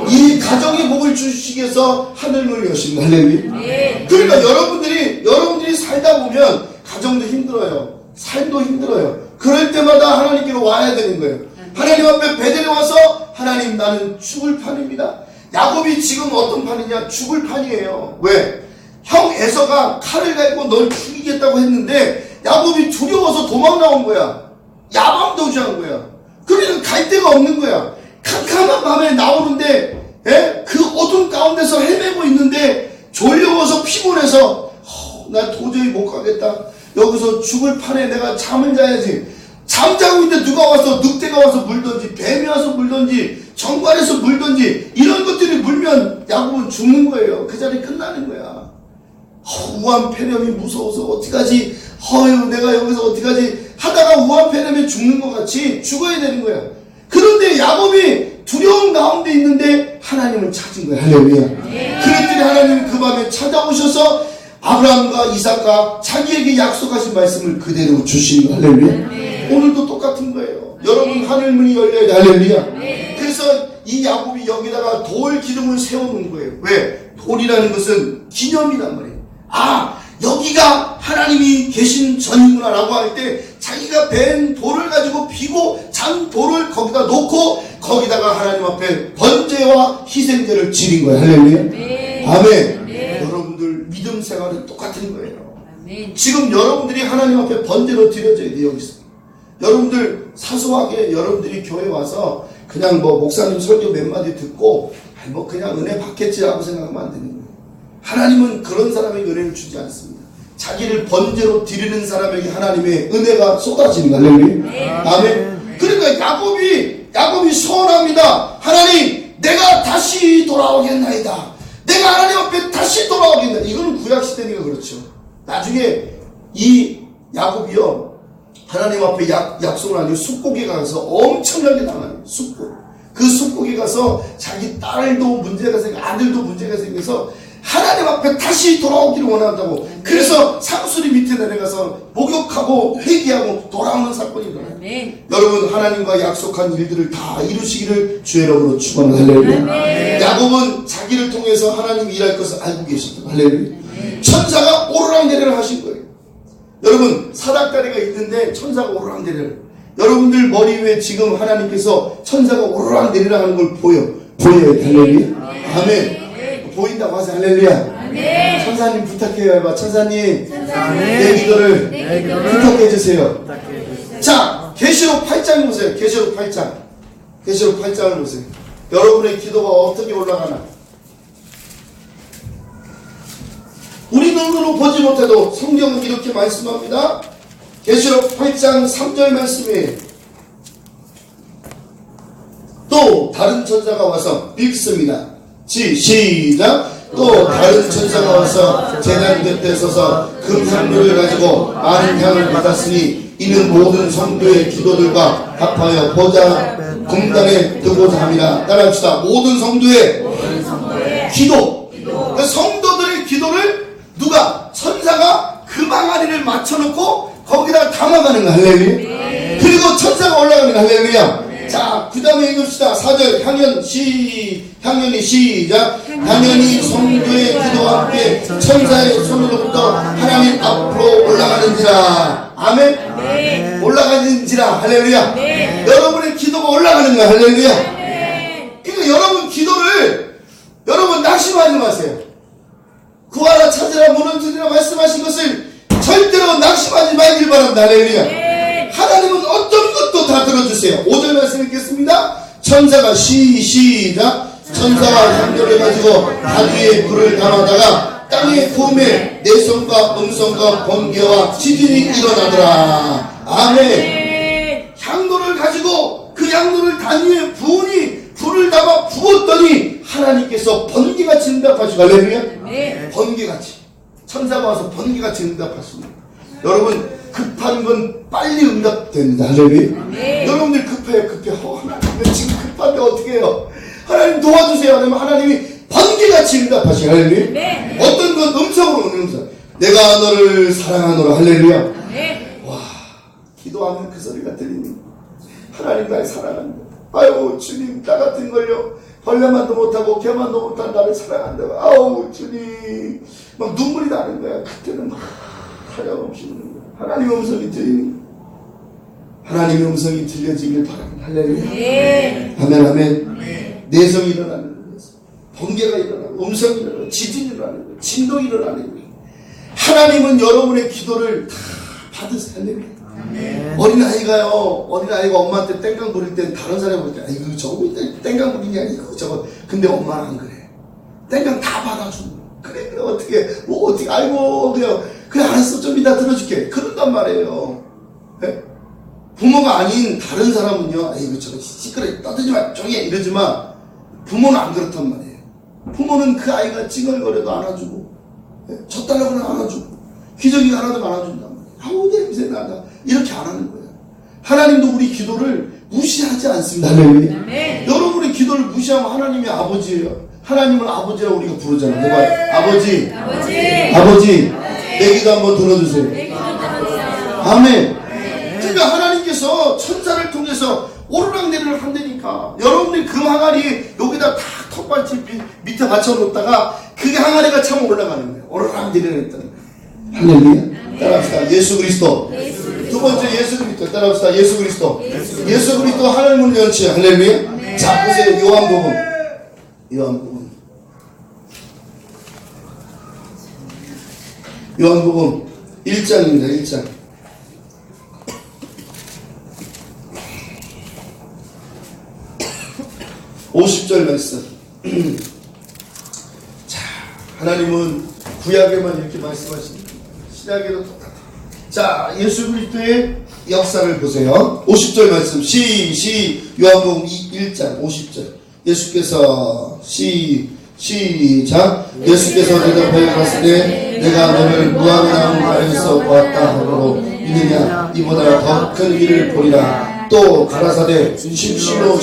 이 가정의 복을 주시기 위해서 하늘문을 여신다. 할렐루야. 그러니까 여러분들이 살다 보면 가정도 힘들어요. 삶도 힘들어요. 그럴 때마다 하나님께로 와야 되는 거예요. 하나님 앞에 베델에 와서 하나님 나는 죽을 판입니다. 야곱이 지금 어떤 판이냐? 죽을 판이에요. 왜? 형 에서가 칼을 갈고 널 죽이겠다고 했는데 야곱이 두려워서 도망 나온 거야. 야방도주한 거야. 그러니까 갈 데가 없는 거야. 캄캄한 밤에 나오는데 그 어둠 가운데서 헤매고 있는데 졸려워서 피곤해서 나 도저히 못 가겠다. 여기서 죽을 판에 내가 잠을 자야지. 잠자고 있는데 누가 와서 늑대가 와서 물던지 뱀이 와서 물던지 정관에서 물던지 이런 것들이 물면 야곱은 죽는 거예요. 그 자리 끝나는 거야. 우한 폐렴이 무서워서 어떡하지? 내가 여기서 어떡하지? 하다가 우한 폐렴에 죽는 것 같이 죽어야 되는 거야. 그런데 야곱이 두려움 가운데 있는데 하나님을 찾은 거야. 할렐루야. 그랬더니 하나님이 그 밤에 찾아오셔서 아브라함과 이삭과 자기에게 약속하신 말씀을 그대로 주시는 거야. 할렐루야. 오늘도 똑같은 거예요. 여러분 하늘문이 열려야 돼. 할렐루야. 그래서 이 야곱이 여기다가 돌 기둥을 세워놓은 거예요. 왜? 돌이라는 것은 기념이란 말이에요. 아, 여기가 하나님이 계신 전이구나 라고 할 때 자기가 벤 돌을 가지고 비고 잔 돌을 거기다 놓고 거기다가 하나님 앞에 번제와 희생제를 지린 거예요. 할렐루야. 아멘. 여러분들 믿음 생활은 똑같은 거예요. 지금 여러분들이 하나님 앞에 번제로 드려져야 돼요. 여기서 여러분들 사소하게 여러분들이 교회 와서 그냥 뭐 목사님 설교 몇 마디 듣고 뭐 그냥 은혜 받겠지라고 생각하면 안 되는 거예요. 하나님은 그런 사람에게 은혜를 주지 않습니다. 자기를 번제로 드리는 사람에게 하나님의 은혜가 쏟아지는 거예요. 할렐루야. 아멘. 그러니까 야곱이 소원합니다. 하나님, 내가 다시 돌아오겠나이다. 내가 하나님 앞에 다시 돌아오겠나이다. 이거는 구약시대니까 그렇죠. 나중에 이 야곱이요, 하나님 앞에 약속을 하는 숲고기에 가서 엄청나게 당하는 숲고기. 그 숲고기에 가서 자기 딸도 문제가 생겨, 아들도 문제가 생겨서 하나님 앞에 다시 돌아오기를 원한다고. 그래서 상수리 밑에 내려가서 목욕하고 회개하고 돌아오는 사건이 일어나요. 여러분 하나님과 약속한 일들을 다 이루시기를 주의 이름으로 축원합니다. 할렐루야. 야곱은 자기를 통해서 하나님이 일할 것을 알고 계셨다. 할렐루야. 천사가 오르락내리락 하신 거예요. 여러분 사닥다리가 있는데 천사가 오르락내리락. 여러분들 머리 위에 지금 하나님께서 천사가 오르락내리락 하는 걸 보여요. 할렐루야. 아멘. 보인다고 하세요. 할렐루야. 천사님 부탁해요. 해봐. 천사님 내 기도를 부탁해 주세요. 자, 계시록 8장 보세요. 계시록 8장. 계시록 8장을 보세요. 여러분의 기도가 어떻게 올라가나. 우리 눈으로 보지 못해도 성경은 이렇게 말씀합니다. 계시록 8장 3절 말씀이에요. 또 다른 천사가 와서 읽습니다. 시작. 또 다른 천사가 와서 제단 곁에 서서 금향료를 가지고 많은 향을 받았으니 이는 모든 성도의 기도들과 합하여 보좌 금단에 두고자 함이라. 따라합시다. 모든 성도의 기도. 그러니까 성도들의 기도를 누가? 천사가 그 망아리를 맞춰놓고 거기다 담아가는 거. 할렐루야. 그리고 천사가 올라가는 거. 할렐루야. 자, 그 다음에 읽읍시다. 4절 향연이 시작. 향연이 성도의 기도와 함께 천사의 손으로부터 하나님 앞으로 올라가는지라. 아멘. 올라가는지라. 할렐루야. 여러분의 기도가 올라가는 거야. 할렐루야. 그러니까 여러분 기도를 여러분 낙심하지 마세요. 구하라 찾으라 문을 두드리라 말씀하신 것을 절대로 낙심하지 말길 바랍니다. 할렐루야. 하나님은 어떤 것도 다 들어주세요. 5절 말씀 읽겠습니다. 천사가 시작. 천사가 향로를 가지고 단 위에 불을 담아다가 땅의 구음에 내성과 음성과 번개와 지진이 일어나더라. 아멘. 향로를 가지고 그 향로를 단 위에 부으니 불을 담아 부었더니 하나님께서 번개같이 응답하시고 할렐루야. 번개같이 천사가 와서 번개같이 응답하십니다. 여러분 급한 건 빨리 응답됩니다. 할렐루야. 여러분들 급해요. 하나님 지금 급한데 어떻게 해요? 하나님 도와주세요. 하면 하나님이 번개같이 응답하시고 할렐루야. 어떤 건 음성으로 음성. 내가 너를 사랑하노라. 할렐루야. 와, 기도하면 그 소리가 들리니 하나님 날 사랑한다. 아유 주님 나 같은 걸요 벌레만도 못하고 개만도 못한 나를 사랑한다고. 아우 주님 막 눈물이 나는 거야. 그때는 막 하염없이 우는 거야. 하나님의 음성이 들리는 거야. 하나님의 음성이 들려지길 바랍니다. 할렐루야. 아멘 아멘. 내성이 일어나는 거예요. 번개가 일어나고 음성이 일어나고 지진이 일어나는 거예요. 진동이 일어나는 거예요. 하나님은 여러분의 기도를 다 받으세요. 할렐루야. 어린아이가요, 어린아이가 엄마한테 땡깡 부릴 땐 다른 사람이 볼 때, 이거 저거 땡깡 부리냐, 이거 저거. 근데 엄마는 안 그래. 땡깡 다 받아주는 거야. 그래, 어떻게, 아이고, 그래, 알았어, 좀 이따 들어줄게. 그런단 말이에요. 네? 부모가 아닌 다른 사람은요, 이거 저거 시끄러워, 떠들지 마, 조용히 해, 이러지만, 부모는 안 그렇단 말이에요. 부모는 그 아이가 찡얼거려도 안아주고, 네? 젖달라고는 안아주고, 기저귀가 하나도 안아준단 말이에요. 아우 냄새 나다 이렇게 안 하는 거예요. 하나님도 우리 기도를 무시하지 않습니다. 할렐루야. 여러분의 기도를 무시하면 하나님이 아버지예요. 하나님을 아버지라고 우리가 부르잖아요. 내가 아버지 내 기도 한번 들어주세요. 아멘. 그러니까 하나님께서 천사를 통해서 오르락내리락 한다니까. 여러분들이 그 항아리 여기다 다 턱받침 밑에 맞춰놓다가 그 항아리가 참 올라가는 거예요. 오르락내리락 했다는 거예요. 할렐루야. 따라합시다. 예수 그리스도. 두 번째 예수 그리스도. 따라합시다. 예수 그리스도. 예수 그리스도 하늘문을 열지. 할렐루야. 자, 보세요. 요한복음 1장입니다. 1장. (50절) 말씀. 자, 하나님은 구약에만 이렇게 말씀하십니다. 신약에도 똑같아. 자, 예수 그리스도의 역사를 보세요. 50절 말씀. 요한복음 1장 50절. 예수께서 시작. 예수께서 대답하여 가라사대 내가 너를 무화과나무 아래에서 보았다 하므로 믿느냐? 이보다 더 큰 일을 보리라. 또 가라사대 진실로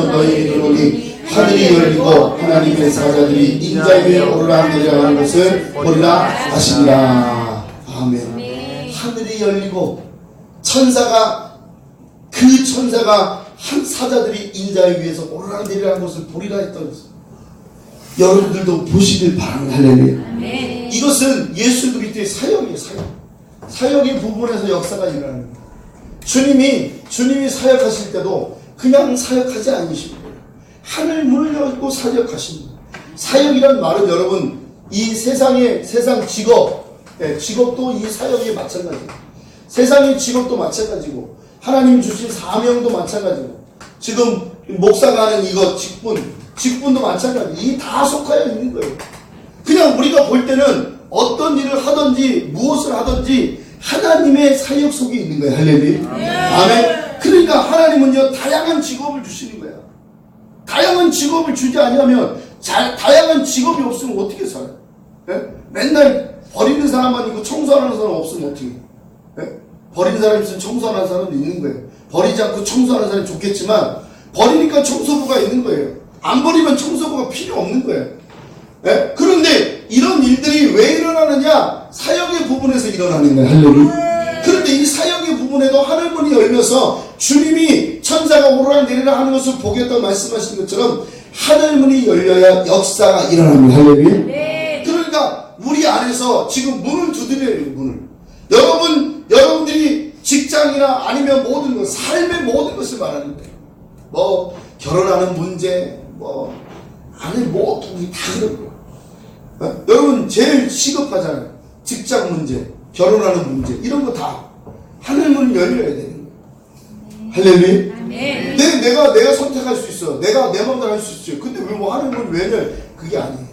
너희에게 이르노니 하늘이 열리고 하나님의 사자들이 인자의 위에 오르락내리락 하는 것을 보리라 하시니라. 아멘. 하늘이 열리고 그 천사가 한 사자들이 인자의 위에서 오르락내리락 하는 것을 보리라 했던 것을 여러분들도 보시길 바랍니다. 할렐루야. 이것은 예수 그리스도의 사역이에요. 사역의 부분에서 역사가 일어나는 거예요. 주님이 사역하실 때도 그냥 사역하지 않으십니다. 하늘 문을 열고 사역하십니다. 사역이란 말은 여러분 이 세상 직업도 이 사역이 마찬가지예요. 세상의 직업도 마찬가지고 하나님 주신 사명도 마찬가지고 지금 목사가 하는 이거 직분도 마찬가지. 이 다 속하여 있는 거예요. 그냥 우리가 볼 때는 어떤 일을 하든지 무엇을 하든지 하나님의 사역 속에 있는 거예요. 할렐루야. 아멘. 그러니까 하나님은요 다양한 직업을 주시는 거예요. 다양한 직업을 주지 않으면 다양한 직업이 없으면 어떻게 살아요? 예? 맨날 버리는 사람만 있고 청소하는 사람 없으면 어떻게 해요? 예? 버리는 사람 있으면 청소하는 사람도 있는 거예요. 버리지 않고 청소하는 사람이 좋겠지만 버리니까 청소부가 있는 거예요. 안 버리면 청소부가 필요 없는 거예요. 예? 그런데 이런 일들이 왜 일어나느냐? 사역의 부분에서 일어나는 거예요. 할렐루야. 그런데 이 사역의 부분에도 하늘문이 열려서 주님이 천사가 오르락내리락 하는 것을 보겠다고 말씀하신 것처럼 하늘문이 열려야 역사가 일어납니다. 할렐루야. 그러니까 우리 안에서 지금 문을 두드려요. 문을. 여러분들이 직장이나 아니면 모든 것, 삶의 모든 것을 말하는 거예요. 뭐 결혼하는 문제, 뭐 안에 모든 게 다 그런 거예요. 여러분 제일 시급하잖아요. 직장 문제, 결혼하는 문제, 이런 거 다 하늘 문을 열려야 되는 거예요. 할렐루야. 내가 선택할 수 있어. 내가 내 마음대로 할 수 있어요. 근데 왜 뭐 하늘 문을 왜 열? 그게 아니에요.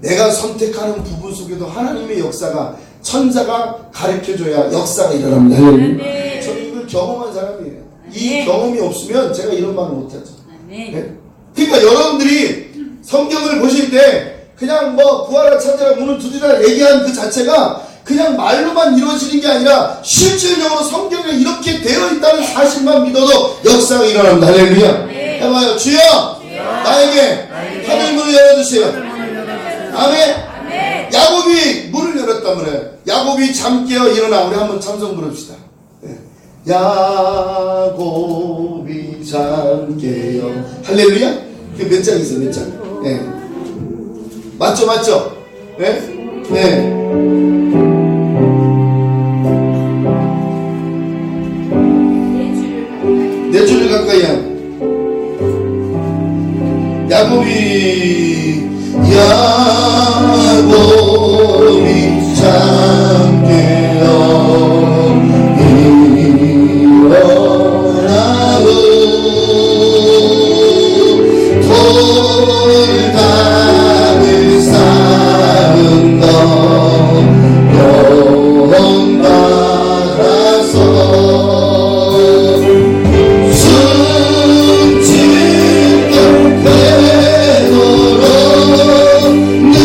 내가 선택하는 부분 속에도 하나님의 역사가, 천사가 가르쳐줘야 역사가 일어납니다. 할렐루야. 저는 이걸 경험한 사람이에요. 이 경험이 없으면 제가 이런 말을 못하죠. 네? 그러니까 여러분들이 성경을 보실 때 그냥 뭐 부활을 찾으라 문을 두드리라 얘기하는 그 자체가 그냥 말로만 이루어지는 게 아니라 실질적으로 성경에 이렇게 되어 있다는 사실만 믿어도 역사가 일어납니다. 할렐루야. 해봐요. 주여, 나에게 하늘 문을 열어주세요. 아멘. 야곱이 문을 열었단 말이에요. 야곱이 잠 깨어 일어나. 우리 한번 찬송 부릅시다. 야곱이 잠 깨어. 할렐루야. 그 몇 장 있어요, 몇 장. 네. 맞죠? 네? 네. 네 줄을 가까이 한. 야곱이 잠 깨어 일어나고 돌담을 쌓은 것 영원 받아서 숨짓던 궤도로 늘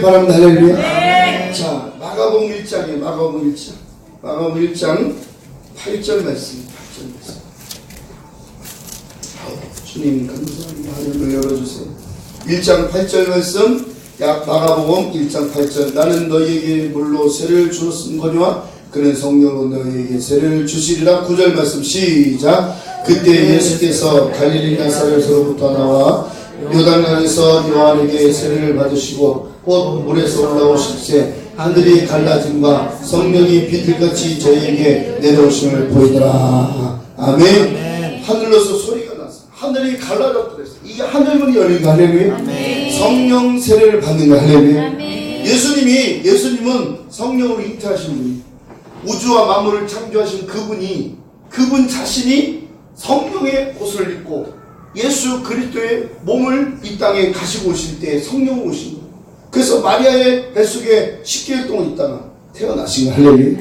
되길 바랍니다. 할렐루야. 자, 마가복음 1장이에요. 마가복음 1장. 마가복음 1장 8절 말씀. 8절 말씀. 주님 감사합니다. 하늘을 열어주세요. 1장 8절 말씀. 마가복음 1장 8절. 나는 너희에게 물로 세를 주었음거니와 그는 성령으로 너희에게 세를 주시리라. 9절 말씀 시작. 그때 예수께서 갈릴리 나사렛으로부터 나와 요단강에서 요한에게 세례를 받으시고 곧 물에서 올라오실새 하늘이 갈라짐과 성령이 비틀같이 저희에게 내려오심을 보이더라. 아멘. 하늘로서 소리가 났어. 하늘이 갈라졌더랬어. 이게 하늘문이 열린 거. 할렐루야. 성령 세례를 받는 거. 할렐루야. 예수님은 성령으로 잉태하신 분이, 우주와 만물을 창조하신 그분 자신이 성령의 옷을 입고 예수 그리스도의 몸을 이 땅에 가시고 오실 때 성령으로 오신 거예요. 그래서 마리아의 뱃속에 10개월 동안 있다가 태어나신 거예요. 할렐루야.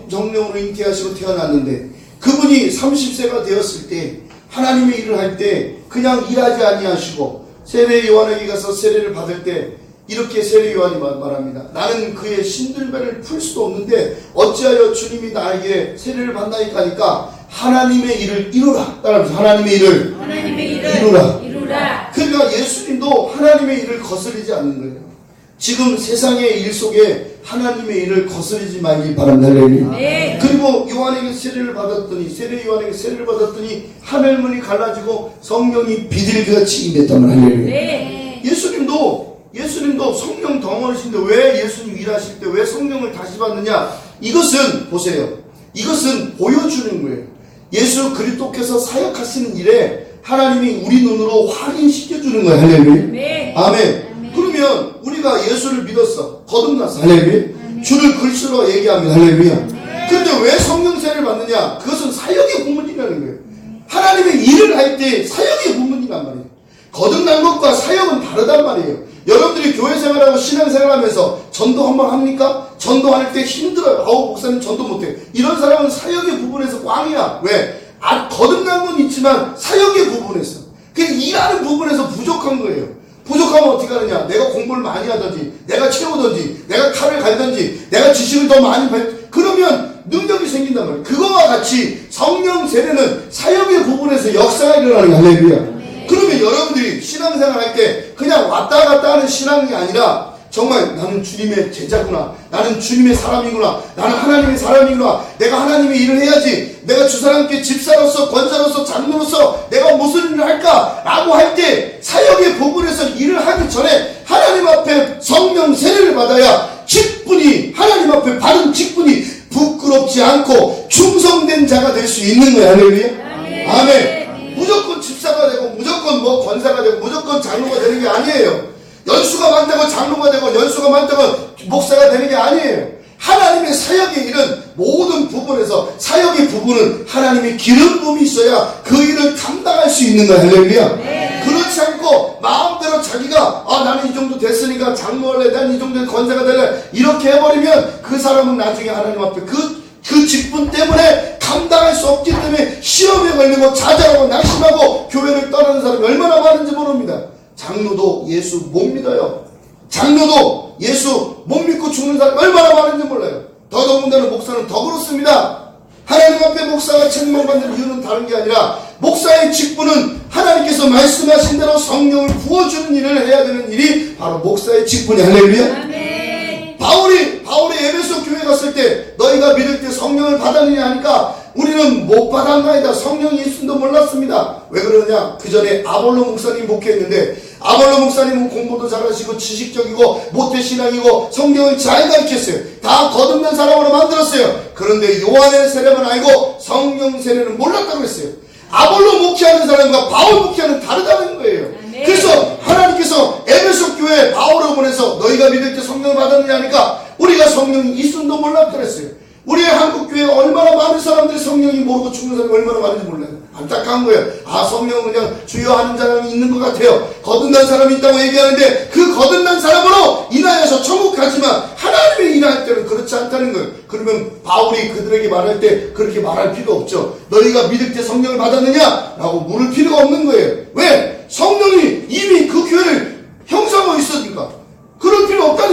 성령으로 잉태하시고 태어났는데, 그분이 30세가 되었을 때 하나님의 일을 할 때 그냥 일하지 아니하시고 세례 요한에게 가서 세례를 받을 때 이렇게 세례 요한이 말합니다. 나는 그의 신들배를 풀 수도 없는데 어찌하여 주님이 나에게 세례를 받나이까 하니까 하나님의 일을 이루라. 따라하면서 하나님의 일을 이루라. 그러니까 예수님도 하나님의 일을 거스르지 않는 거예요. 지금 세상의 일 속에 하나님의 일을 거스르지 말기 바랍니다. 네. 그리고 요한에게 세례를 받았더니, 세례 요한에게 세례를 받았더니 하늘문이 갈라지고 성령이 비둘기같이 임했다면 할렐루야. 네. 예수님도 성령 덩어리신데 왜 예수님 일하실 때 왜 성령을 다시 받느냐? 이것은 보세요. 이것은 보여주는 거예요. 예수 그리스도께서 사역하시는 일에 하나님이 우리 눈으로 확인시켜주는 거예요. 할렐루야. 네. 아멘. 그러면 우리가 예수를 믿었어. 거듭났어. 할렐루야. 주를 글씨로 얘기합니다. 할렐루야. 그런데 왜 성령 세례를 받느냐? 그것은 사역의 부문이라는 거예요. 하나님의 일을 할 때 사역의 부문이란 말이에요. 거듭난 것과 사역은 다르단 말이에요. 여러분들이 교회 생활하고 신앙 생활하면서 전도 한번 합니까? 전도할 때 힘들어요. 아우 목사님 전도 못해. 이런 사람은 사역의 부분에서 꽝이야. 왜? 거듭난 건 있지만 사역의 부분에서, 그냥 일하는 부분에서 부족한 거예요. 부족하면 어떻게 하느냐? 내가 공부를 많이 하든지, 내가 채우든지, 내가 칼을 갈든지, 내가 지식을 더 많이 그러면 능력이 생긴단 말이에요. 그거와 같이 성령 세례는 사역의 부분에서 역사가 일어나는 거예요. 할렐루야. 그러면 여러분들이 신앙생활 할 때 그냥 왔다 갔다 하는 신앙이 아니라 정말 나는 주님의 제자구나, 나는 주님의 사람이구나, 나는 하나님의 사람이구나, 내가 하나님의 일을 해야지, 내가 주사람께 집사로서 권사로서 장로로서 내가 무슨 일을 할까 라고 할 때 사역의 부분에서 일을 하기 전에 하나님 앞에 성령 세례를 받아야 직분이, 하나님 앞에 받은 직분이 부끄럽지 않고 충성된 자가 될 수 있는 거야. 할렐루야. 아멘. 무조건 집사가 되고 무조건 뭐 권사가 되고 무조건 장로가 되는 게 아니에요. 연수가 많다고 장로가 되고 연수가 많다고 목사가 되는 게 아니에요. 하나님의 사역의 일은 모든 부분에서 사역의 부분은 하나님의 기름 부음이 있어야 그 일을 감당할 수 있는 거예요. 할렐루야. 그렇지 않고 마음대로 자기가 나는 이 정도 됐으니까 장로 할래, 난 이 정도 권사가 될래, 이렇게 해버리면 그 사람은 나중에 하나님 앞에 그 직분 때문에 감당할 수 없기 때문에 시험에 걸리고 좌절하고 낙심하고 교회를 떠나는 사람이 얼마나 많은지 모릅니다. 장로도 예수 못 믿어요. 장로도 예수 못 믿고 죽는 사람이 얼마나 많은지 몰라요. 더더군다나 목사는 더 그렇습니다. 하나님 앞에 목사가 책망받는 이유는 다른 게 아니라 목사의 직분은 하나님께서 말씀하신 대로 성령을 부어주는 일을 해야 되는 일이 바로 목사의 직분이. 할렐루야. 바울이 에베소 교회 갔을 때 너희가 믿을 때 성령을 받았느냐 하니까 우리는 못 받았나이다. 성령이 있음도 몰랐습니다. 왜 그러느냐? 그 전에 아볼로 목사님 목회했는데 아볼로 목사님은 공부도 잘하시고 지식적이고 모태신앙이고 성경을 잘 가르쳤어요. 다 거듭난 사람으로 만들었어요. 그런데 요한의 세례만 알고 성령 세례는 몰랐다고 했어요. 아볼로 목회하는 사람과 바울 목회하는 다르다는 거예요. 그래서 하나님께서 에베소 교회 바울을 보내서 너희가 믿을 때 성령을 받았느냐 하니까 우리가 성령이 있음도 몰랐다고 했어요. 우리의 한국교회에 얼마나 많은 사람들이 성령이 모르고 죽는 사람이 얼마나 많은지 몰라요. 안타까운 거예요. 성령은 그냥 주여 하는 사람이 있는 것 같아요. 거듭난 사람이 있다고 얘기하는데 그 거듭난 사람으로 인하여서 천국 가지만 하나님의 일할 때는 그렇지 않다는 거예요. 그러면 바울이 그들에게 말할 때 그렇게 말할 필요 없죠. 너희가 믿을 때 성령을 받았느냐? 라고 물을 필요가 없는 거예요. 왜? 성령이 이미 그 교회를 형성하고 있으니까. 그럴 필요 없다.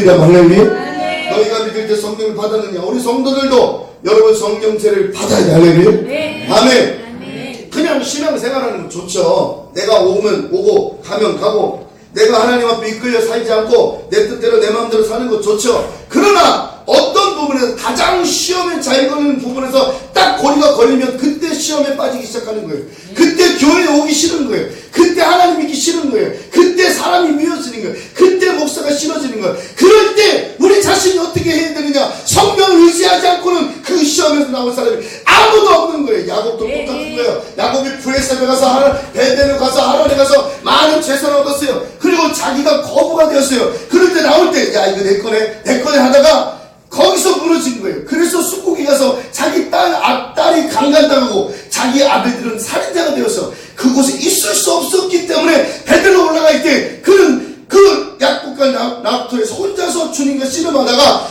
믿으리라. 할렐루야. 너희가 믿을 때 성령을 받았느냐. 우리 성도들도 여러분 성령세를 받아야 돼. 할렐루야. 아멘. 그냥 신앙생활하는 건 좋죠. 내가 오면 오고 가면 가고 내가 하나님 앞에 이끌려 살지 않고 내 뜻대로 내 마음대로 사는 거 좋죠. 그러나 어떤 부분에서 가장 시험에 잘 걸리는 부분에서 딱 고리가 걸리면 그때 시험에 빠지기 시작하는 거예요. 그때 교회에 오기 싫은 거예요. 그때 하나님 믿기 싫은 거예요. 그때 사람이 미워지는 거예요. 그때 목사가 싫어지는 거예요. 그럴 때 우리 자신이 어떻게 해야 되느냐. 성령을 의지하지 않고는 그 시험에서 나온 사람이 아무도 없는 거예요. 야곱도 똑같은 거예요. 야곱이 브레셀에 가서 베델에 가서 하란에 가서 많은 재산을 얻었어요. 그리고 자기가 거부가 되었어요. 그럴 때 나올 때 야 이거 내 거네 하다가 거기서 무너진 거예요. 그래서 숲고기 가서 자기 딸이 강간당하고 자기 아들들은 살인자가 되어서 그곳에 있을 수 없었기 때문에 베들로 올라갈 때 그는 그 약국과 낙토에서 혼자서 주님과 씨름하다가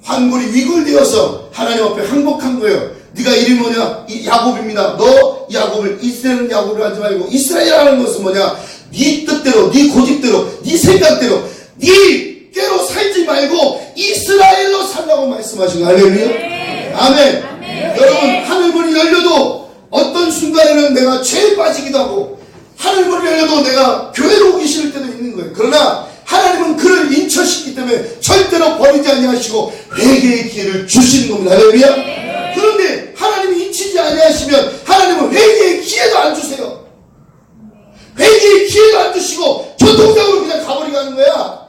환골이 위골되어서 하나님 앞에 항복한 거예요. 네가 이름이 뭐냐? 야곱입니다. 너 야곱을 이스라엘 야곱을 하지 말고 이스라엘이라는 것은 뭐냐? 네 뜻대로, 네 고집대로, 네 생각대로, 네 깨로 살지 말고 이스라엘로 살라고 말씀하신 거. 할렐루야. 아멘. 여러분 하늘문이 열려도 어떤 순간에는 내가 죄에 빠지기도 하고 하늘문이 열려도 내가 교회로 오기 싫을 때도 있는 거예요. 그러나 하나님은 그를 인쳐시기 때문에 절대로 버리지 아니하시고 회개의 기회를 주시는 겁니다. 할렐루야. 그런데 하나님이 인치지 아니하시면 하나님은 회개의 기회도 안 주세요. 회개의 기회도 안 주시고 교통적으로 그냥 가버리고 하는 거야.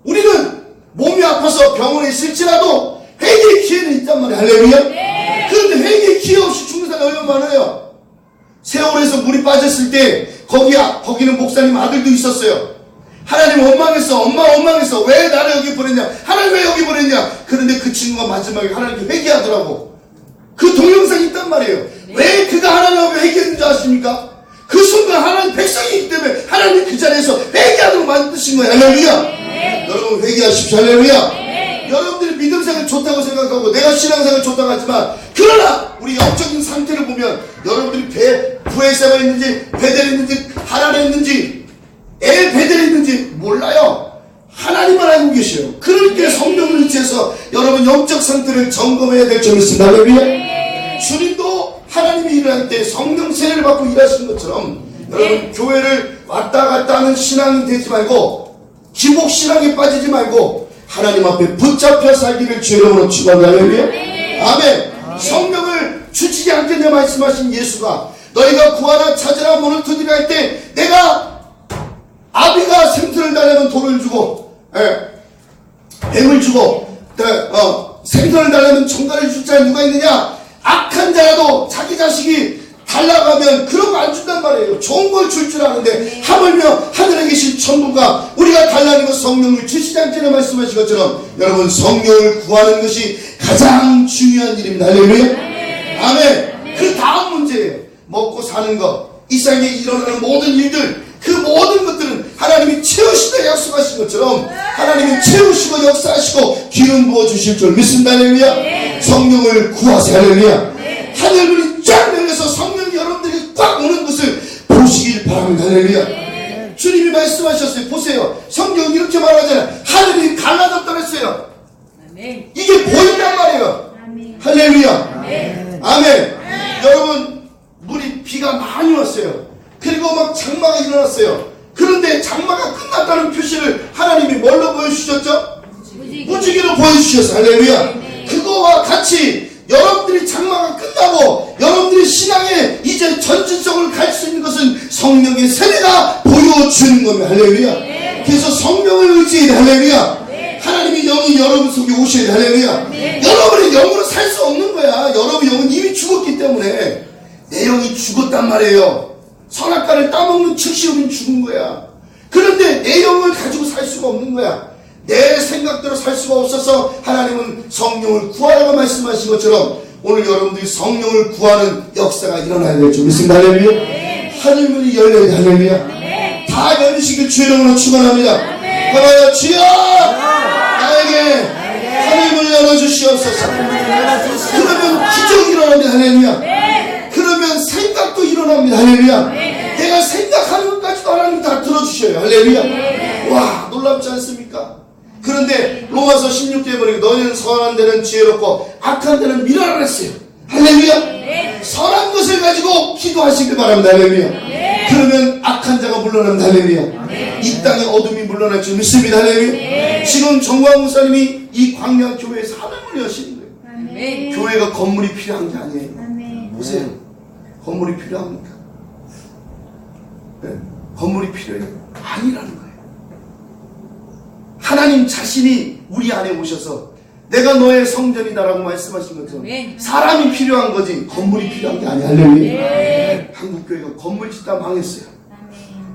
우리는 몸이 아파서 병원에 있을지라도 회개의 기회는 있단 말이야. 할렐루야. 그런데 회개의 기회 없이 죽는 사람이 얼마나 많아요. 세월에서 물이 빠졌을 때 거기는 목사님 아들도 있었어요. 하나님 엄마 원망했어. 왜 나를 여기 보냈냐. 하나님 왜 여기 보냈냐. 그런데 그 친구가 마지막에 하나님께 회개하더라고. 그 동영상이 있단 말이에요. 왜 그가 하나님 앞에 회개했는지 아십니까? 그 순간 하나님 백성이기 때문에 하나님이 그 자리에서 회개하도록 만드신 거예요. 할렐루야. 여러분 회개하십시오. 할렐루야. 여러분들이 믿음생활 좋다고 생각하고 내가 신앙생활 좋다고 하지만 그러나 우리 영적인 상태를 보면 여러분들이 부에사가 있는지 베델에 있는지 하란에 있는지 베델에 있는지 몰라요. 하나님만 알고 계셔요. 그럴 때 성령을 의지해서 여러분 영적 상태를 점검해야 될 점이 있습니다. 할렐루야. 주님도 하나님이 일할 때 성령 세례를 받고 일하시는 것처럼 여러분 교회를 왔다 갔다 하는 신앙이 되지 말고 기복 신앙에 빠지지 말고 하나님 앞에 붙잡혀 살기를 주의 이름으로 축원합니다. 할렐루야. 아멘. 성령을 주치지 않겠냐 말씀하신 예수가 너희가 구하라 찾으라 문을 두드리라 할 때 내가 아비가 생선을 달라면 돌을 주고 뱀을 주고 생선을 달라면 정갈을 줄 자는 누가 있느냐. 악한 자라도 자기 자식이 달라가면 그런 거 안 준단 말이에요. 좋은 걸 줄 줄 아는데 하물며 하늘에 계신 천부가 우리가 달라는 것 성령을 주시지 않기를 말씀하신 것처럼 여러분 성령을 구하는 것이 가장 중요한 일입니다. 할렐루야. 아멘. 그 다음 문제예요. 먹고 사는 것, 이 세상에 일어나는 모든 일들, 그 모든 것들은 하나님이 채우시다 약속하신 것처럼 하나님이 채우시고 역사하시고 기름 부어주실 줄 믿습니다. 할렐루야. 성령을 구하세요. 할렐루야. 하늘문이 쫙 열려서 성령이 여러분들이 꽉 오는 것을 보시길 바랍니다. 할렐루야. 주님이 말씀하셨어요. 보세요. 성경은 이렇게 말하잖아요. 하늘이 갈라졌다 그랬어요. 이게 보인단 말이에요. 할렐루야. 아멘. 여러분 비가 많이 왔어요. 그리고 막 장마가 일어났어요. 그런데 장마가 끝났다는 표시를 하나님이 뭘로 보여주셨죠? 무지개로 보여주셨어요. 할렐루야. 그거와 같이 여러분들이 장마가 끝나고 여러분들이 신앙에 이제 전진성을 갈 수 있는 것은 성령의 세례가 보여주는 겁니다. 할렐루야. 그래서 성령을 의지해야 돼. 할렐루야. 하나님의 영이 여러분 속에 오셔야 돼. 할렐루야. 여러분의 영으로 살 수 없는 거야. 여러분 영은 이미 죽었기 때문에. 내 영이 죽었단 말이에요. 선악과를 따먹는 즉시 우린 죽은 거야. 그런데 내 영을 가지고 살 수가 없는 거야. 내 생각대로 살 수가 없어서 하나님은 성령을 구하라고 말씀하신 것처럼 오늘 여러분들이 성령을 구하는 역사가 일어나야 될 줄 믿습니다. 할렐루야. 하늘문이 열려야 돼. 할렐루야. 다 열리시길 주의 이름으로 축원합니다. 그러나 주여 나에게 하늘문을 열어주시옵소서. 그러면 기적이 일어납니다. 할렐루야. 그러면 생각도 일어납니다. 할렐루야. 내가 생각하는 것까지도 하나님 다 들어주셔요. 할렐루야. 와 놀랍지 않습니까? 그런데 로마서 16절에 보니까 너희는 선한 데는 지혜롭고 악한 데는 미련하라 했어요. 할렐루야. 선한 것을 가지고 기도하시길 바랍니다. 할렐루야. 그러면 악한 자가 물러납니다. 할렐루야. 이 땅에 어둠이 물러날 줄 믿습니다. 할렐루야. 지금 정광 목사님이 이 광야 교회에서 하나님을 여시는 거예요. 교회가 건물이 필요한 게 아니에요. 보세요. 건물이 필요합니까? 네? 건물이 필요해요? 아니라는 거예요. 하나님 자신이 우리 안에 오셔서 내가 너의 성전이다라고 말씀하신 것처럼 사람이 필요한 거지 건물이 필요한 게 아니야. 할렐루야. 한국교회가 건물 짓다 망했어요.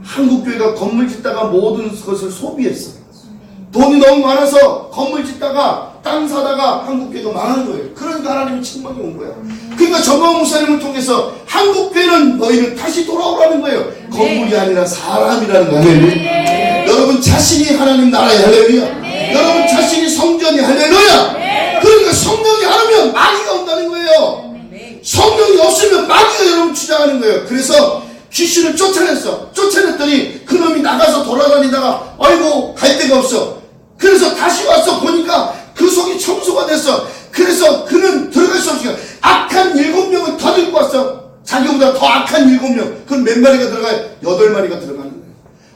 한국교회가 건물 짓다가 모든 것을 소비했어. 돈이 너무 많아서 건물 짓다가 땅 사다가 한국교회가 망한 거예요. 그러니까 하나님이 책망이 온 거야. 그러니까 정광 목사님을 통해서 한국교회는 너희는 다시 돌아오라는 거예요. 건물이 아니라 사람이라는 거예요. 할렐루야. 여러분 자신이 하나님 나라에 할렐루야. 여러분 자신이 성전이 할렐루야. 그러니까 성령이 안 오면 마귀가 온다는 거예요. 성령이 없으면 마귀가 여러분 주장하는 거예요. 그래서 귀신을 쫓아냈어. 쫓아냈더니 그놈이 나가서 돌아다니다가 아이고 갈 데가 없어. 그래서 다시 와서 보니까 그 속이 청소가 됐어. 그래서 그는 들어갈 수 없으니까 악한 7명을 더 들고 왔어. 자기보다 더 악한 7명. 그럼 몇 마리가 들어가요? 8마리가 들어가는 거예요.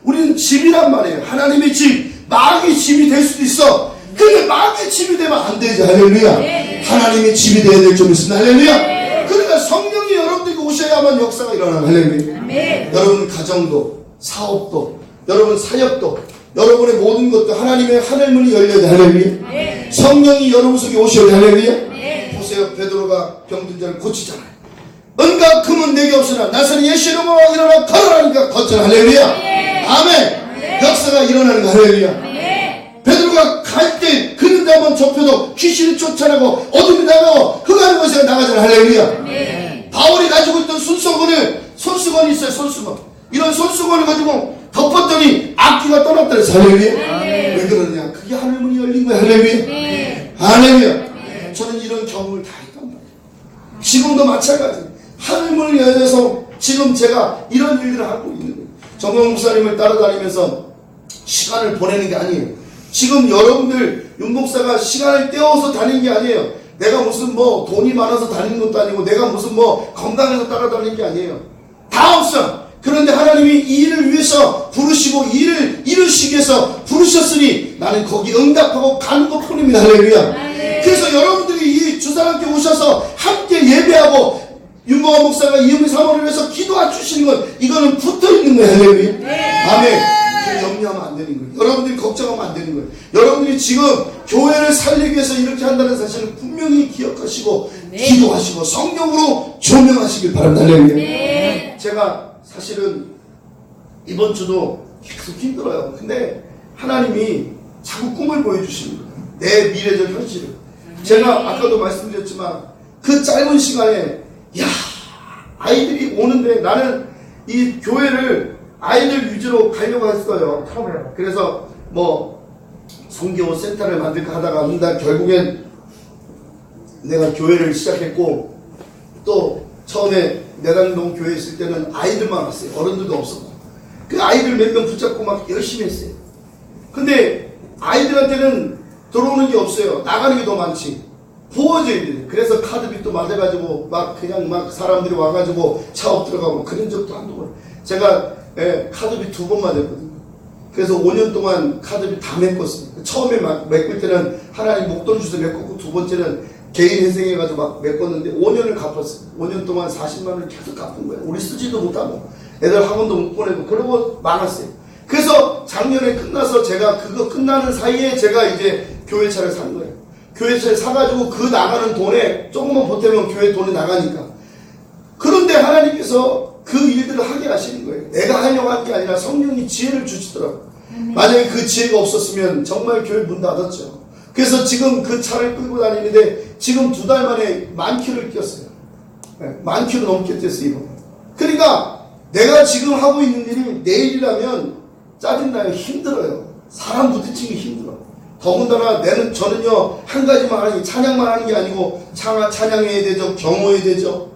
우리는 집이란 말이에요. 하나님의 집, 마귀의 집이 될 수도 있어. 근데 마귀의 집이 되면 안 되지. 할렐루야. 하나님의 집이 되어야 될 줄 믿습니다. 할렐루야. 그러니까 성령이 여러분들에게 오셔야만 역사가 일어나는 할렐루야. 여러분 가정도, 사업도, 여러분 사역도, 여러분의 모든 것도 하나님의 하늘문이 열려야 돼. 할렐루야. 성령이 여러분 속에 오셔야 돼. 할렐루야. 보세요. 베드로가 병든 자를 고치잖아요. 은과 금은 내게 없으나 나서는 예수 이름으로 일어나 걸어라니까 걷잖아. 할렐루야. 아멘. 역사가 일어나는 거. 할렐루야. 베드로가 갈 때 그런데 한번 접혀도 귀신이 쫓아나고 어둠이 나가고 흑암의 것이 나가잖아. 할렐루야. 바울이 가지고 있던 손수건이 있어요. 손수건. 이런 손수건을 가지고 덮었더니 악기가 떠났다 그랬어. 할렐루야. 왜 그러냐? 그게 하늘문이 열린 거야. 할렐루야. 할렐루야. 저는 이런 경험을 다 했단 말이에요. 지금도 마찬가지예요. 하늘문을 열려서 지금 제가 이런 일들을 하고 있는 거예요. 정광 목사님을 따라다니면서 시간을 보내는 게 아니에요. 지금 여러분들 윤 목사가 시간을 떼어서 다니는 게 아니에요. 내가 무슨 뭐 돈이 많아서 다니는 것도 아니고 내가 무슨 뭐 건강해서 따라다니는 게 아니에요. 다 없어. 그런데 하나님이 이 일을 위해서 부르시고 이 일을 이루시기 위해서 부르셨으니 나는 거기 응답하고 가는 것 뿐입니다. 할렐루야. 그래서 여러분들이 이 주사람께 오셔서 함께 예배하고 윤보아 목사가 이음의 사모를 위해서 기도해 주시는 건 이거는 붙어있는 거예요. 할렐루야. 아멘. 염려하면 안 되는 거예요. 여러분들이 걱정하면 안 되는 거예요. 여러분들이 지금 교회를 살리기 위해서 이렇게 한다는 사실을 분명히 기억하시고 기도하시고 성령으로 조명하시길 바랍니다. 할렐루야. 제가 사실은 이번 주도 계속 힘들어요. 근데 하나님이 자꾸 꿈을 보여주시는 거예요. 내 미래적 현실을. 제가 아까도 말씀드렸지만 그 짧은 시간에 아이들이 오는데 나는 이 교회를 아이들 위주로 가려고 했어요. 그래서 뭐 성교 센터를 만들까 하다가 결국엔 내가 교회를 시작했고 또 처음에 내당동 교회에 있을 때는 아이들만 왔어요. 어른들도 없었고 그 아이들 몇 명 붙잡고 막 열심히 했어요. 근데 아이들한테는 들어오는 게 없어요. 나가는 게 더 많지. 부어져야 돼. 그래서 카드빚도 맞아가지고 막 그냥 막 사람들이 와가지고 차업 들어가고 그런 적도 한두 번. 제가 카드빚 2번 맞았거든요. 그래서 5년 동안 카드빚 다 메꿨어요. 처음에 막 메꿀 때는 하나님 목돈 주서 메꿨고 두 번째는 개인 회생해가지고 막 메꿨는데 5년을 갚았어요. 5년 동안 40만 원을 계속 갚은 거예요. 우리 쓰지도 못하고 애들 학원도 못 보내고 그러고 망했어요. 그래서 작년에 끝나서 제가 그거 끝나는 사이에 제가 이제 교회차를 산 거예요. 교회차를 사가지고 그 나가는 돈에 조금만 보태면 교회 돈이 나가니까. 그런데 하나님께서 그 일들을 하게 하시는 거예요. 내가 하려고 한 게 아니라 성령이 지혜를 주시더라고요. 만약에 그 지혜가 없었으면 정말 교회 문 닫았죠. 그래서 지금 그 차를 끌고 다니는데 지금 2달 만에 10,000km를 뛰었어요. 10,000km 넘게 뛰었어요. 이거. 그러니까 내가 지금 하고 있는 일이 내일이라면 짜증나요. 힘들어요. 사람 부딪히기 힘들어. 더군다나 저는요 한 가지만 하는 게 찬양만 하는 게 아니고 찬양해야 되죠. 경호해야 되죠.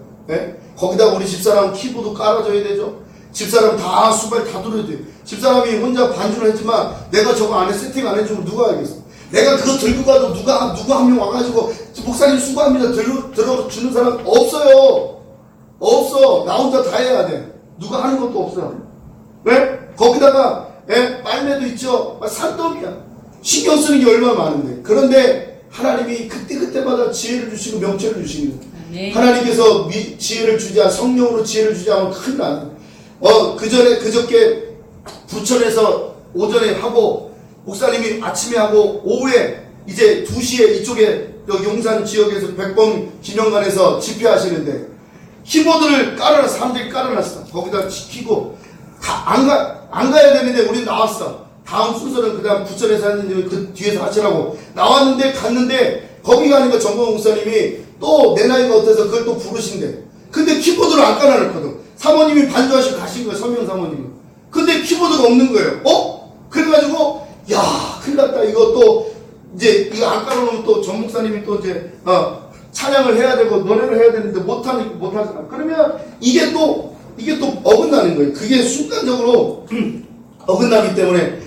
거기다가 우리 집사람 키보드 깔아줘야 되죠. 집사람 다 수발 다 들어야 돼요. 집사람이 혼자 반주를 했지만 내가 저거 안에 세팅 안 해주면 누가 알겠어. 내가 그거 들고 가도 누구 한 명 와가지고 목사님 수고합니다 들어주는 사람 없어요. 없어. 나 혼자 다 해야 돼. 누가 하는 것도 없어. 왜? 거기다가 빨래도 있죠. 산더미야. 신경 쓰는 게 얼마나 많은데. 그런데 하나님이 그때마다 지혜를 주시고 명철을 주시는 거예요. 네. 하나님께서 지혜를 주자, 성령으로 지혜를 주자 하면 큰일 나요. 그저께 부천에서 오전에 하고 목사님이 아침에 하고 오후에 이제 2시에 이쪽에 여기 용산 지역에서 백범 기념관에서 집회하시는데 키보드를 깔아놨어. 사람들이 깔아놨어. 거기다 키고 안 가야 되는데 우린 나왔어. 다음 순서는 그다음 부천에서 하는 그 뒤에서 하시라고 나왔는데 갔는데 거기 가니까 정광 목사님이 또 내 나이가 어때서 그걸 또 부르신대. 근데 키보드를 안 깔아놨거든. 사모님이 반주하시고 가신 거예요. 서명 사모님이. 근데 키보드가 없는 거예요. 그래가지고 야 큰일 났다. 이거 또 이제 이거 안 깔아놓으면 또 전 목사님이 또 이제 찬양을 해야 되고 노래를 해야 되는데 못하잖아. 그러면 이게 또 어긋나는 거예요. 그게 순간적으로 어긋나기 때문에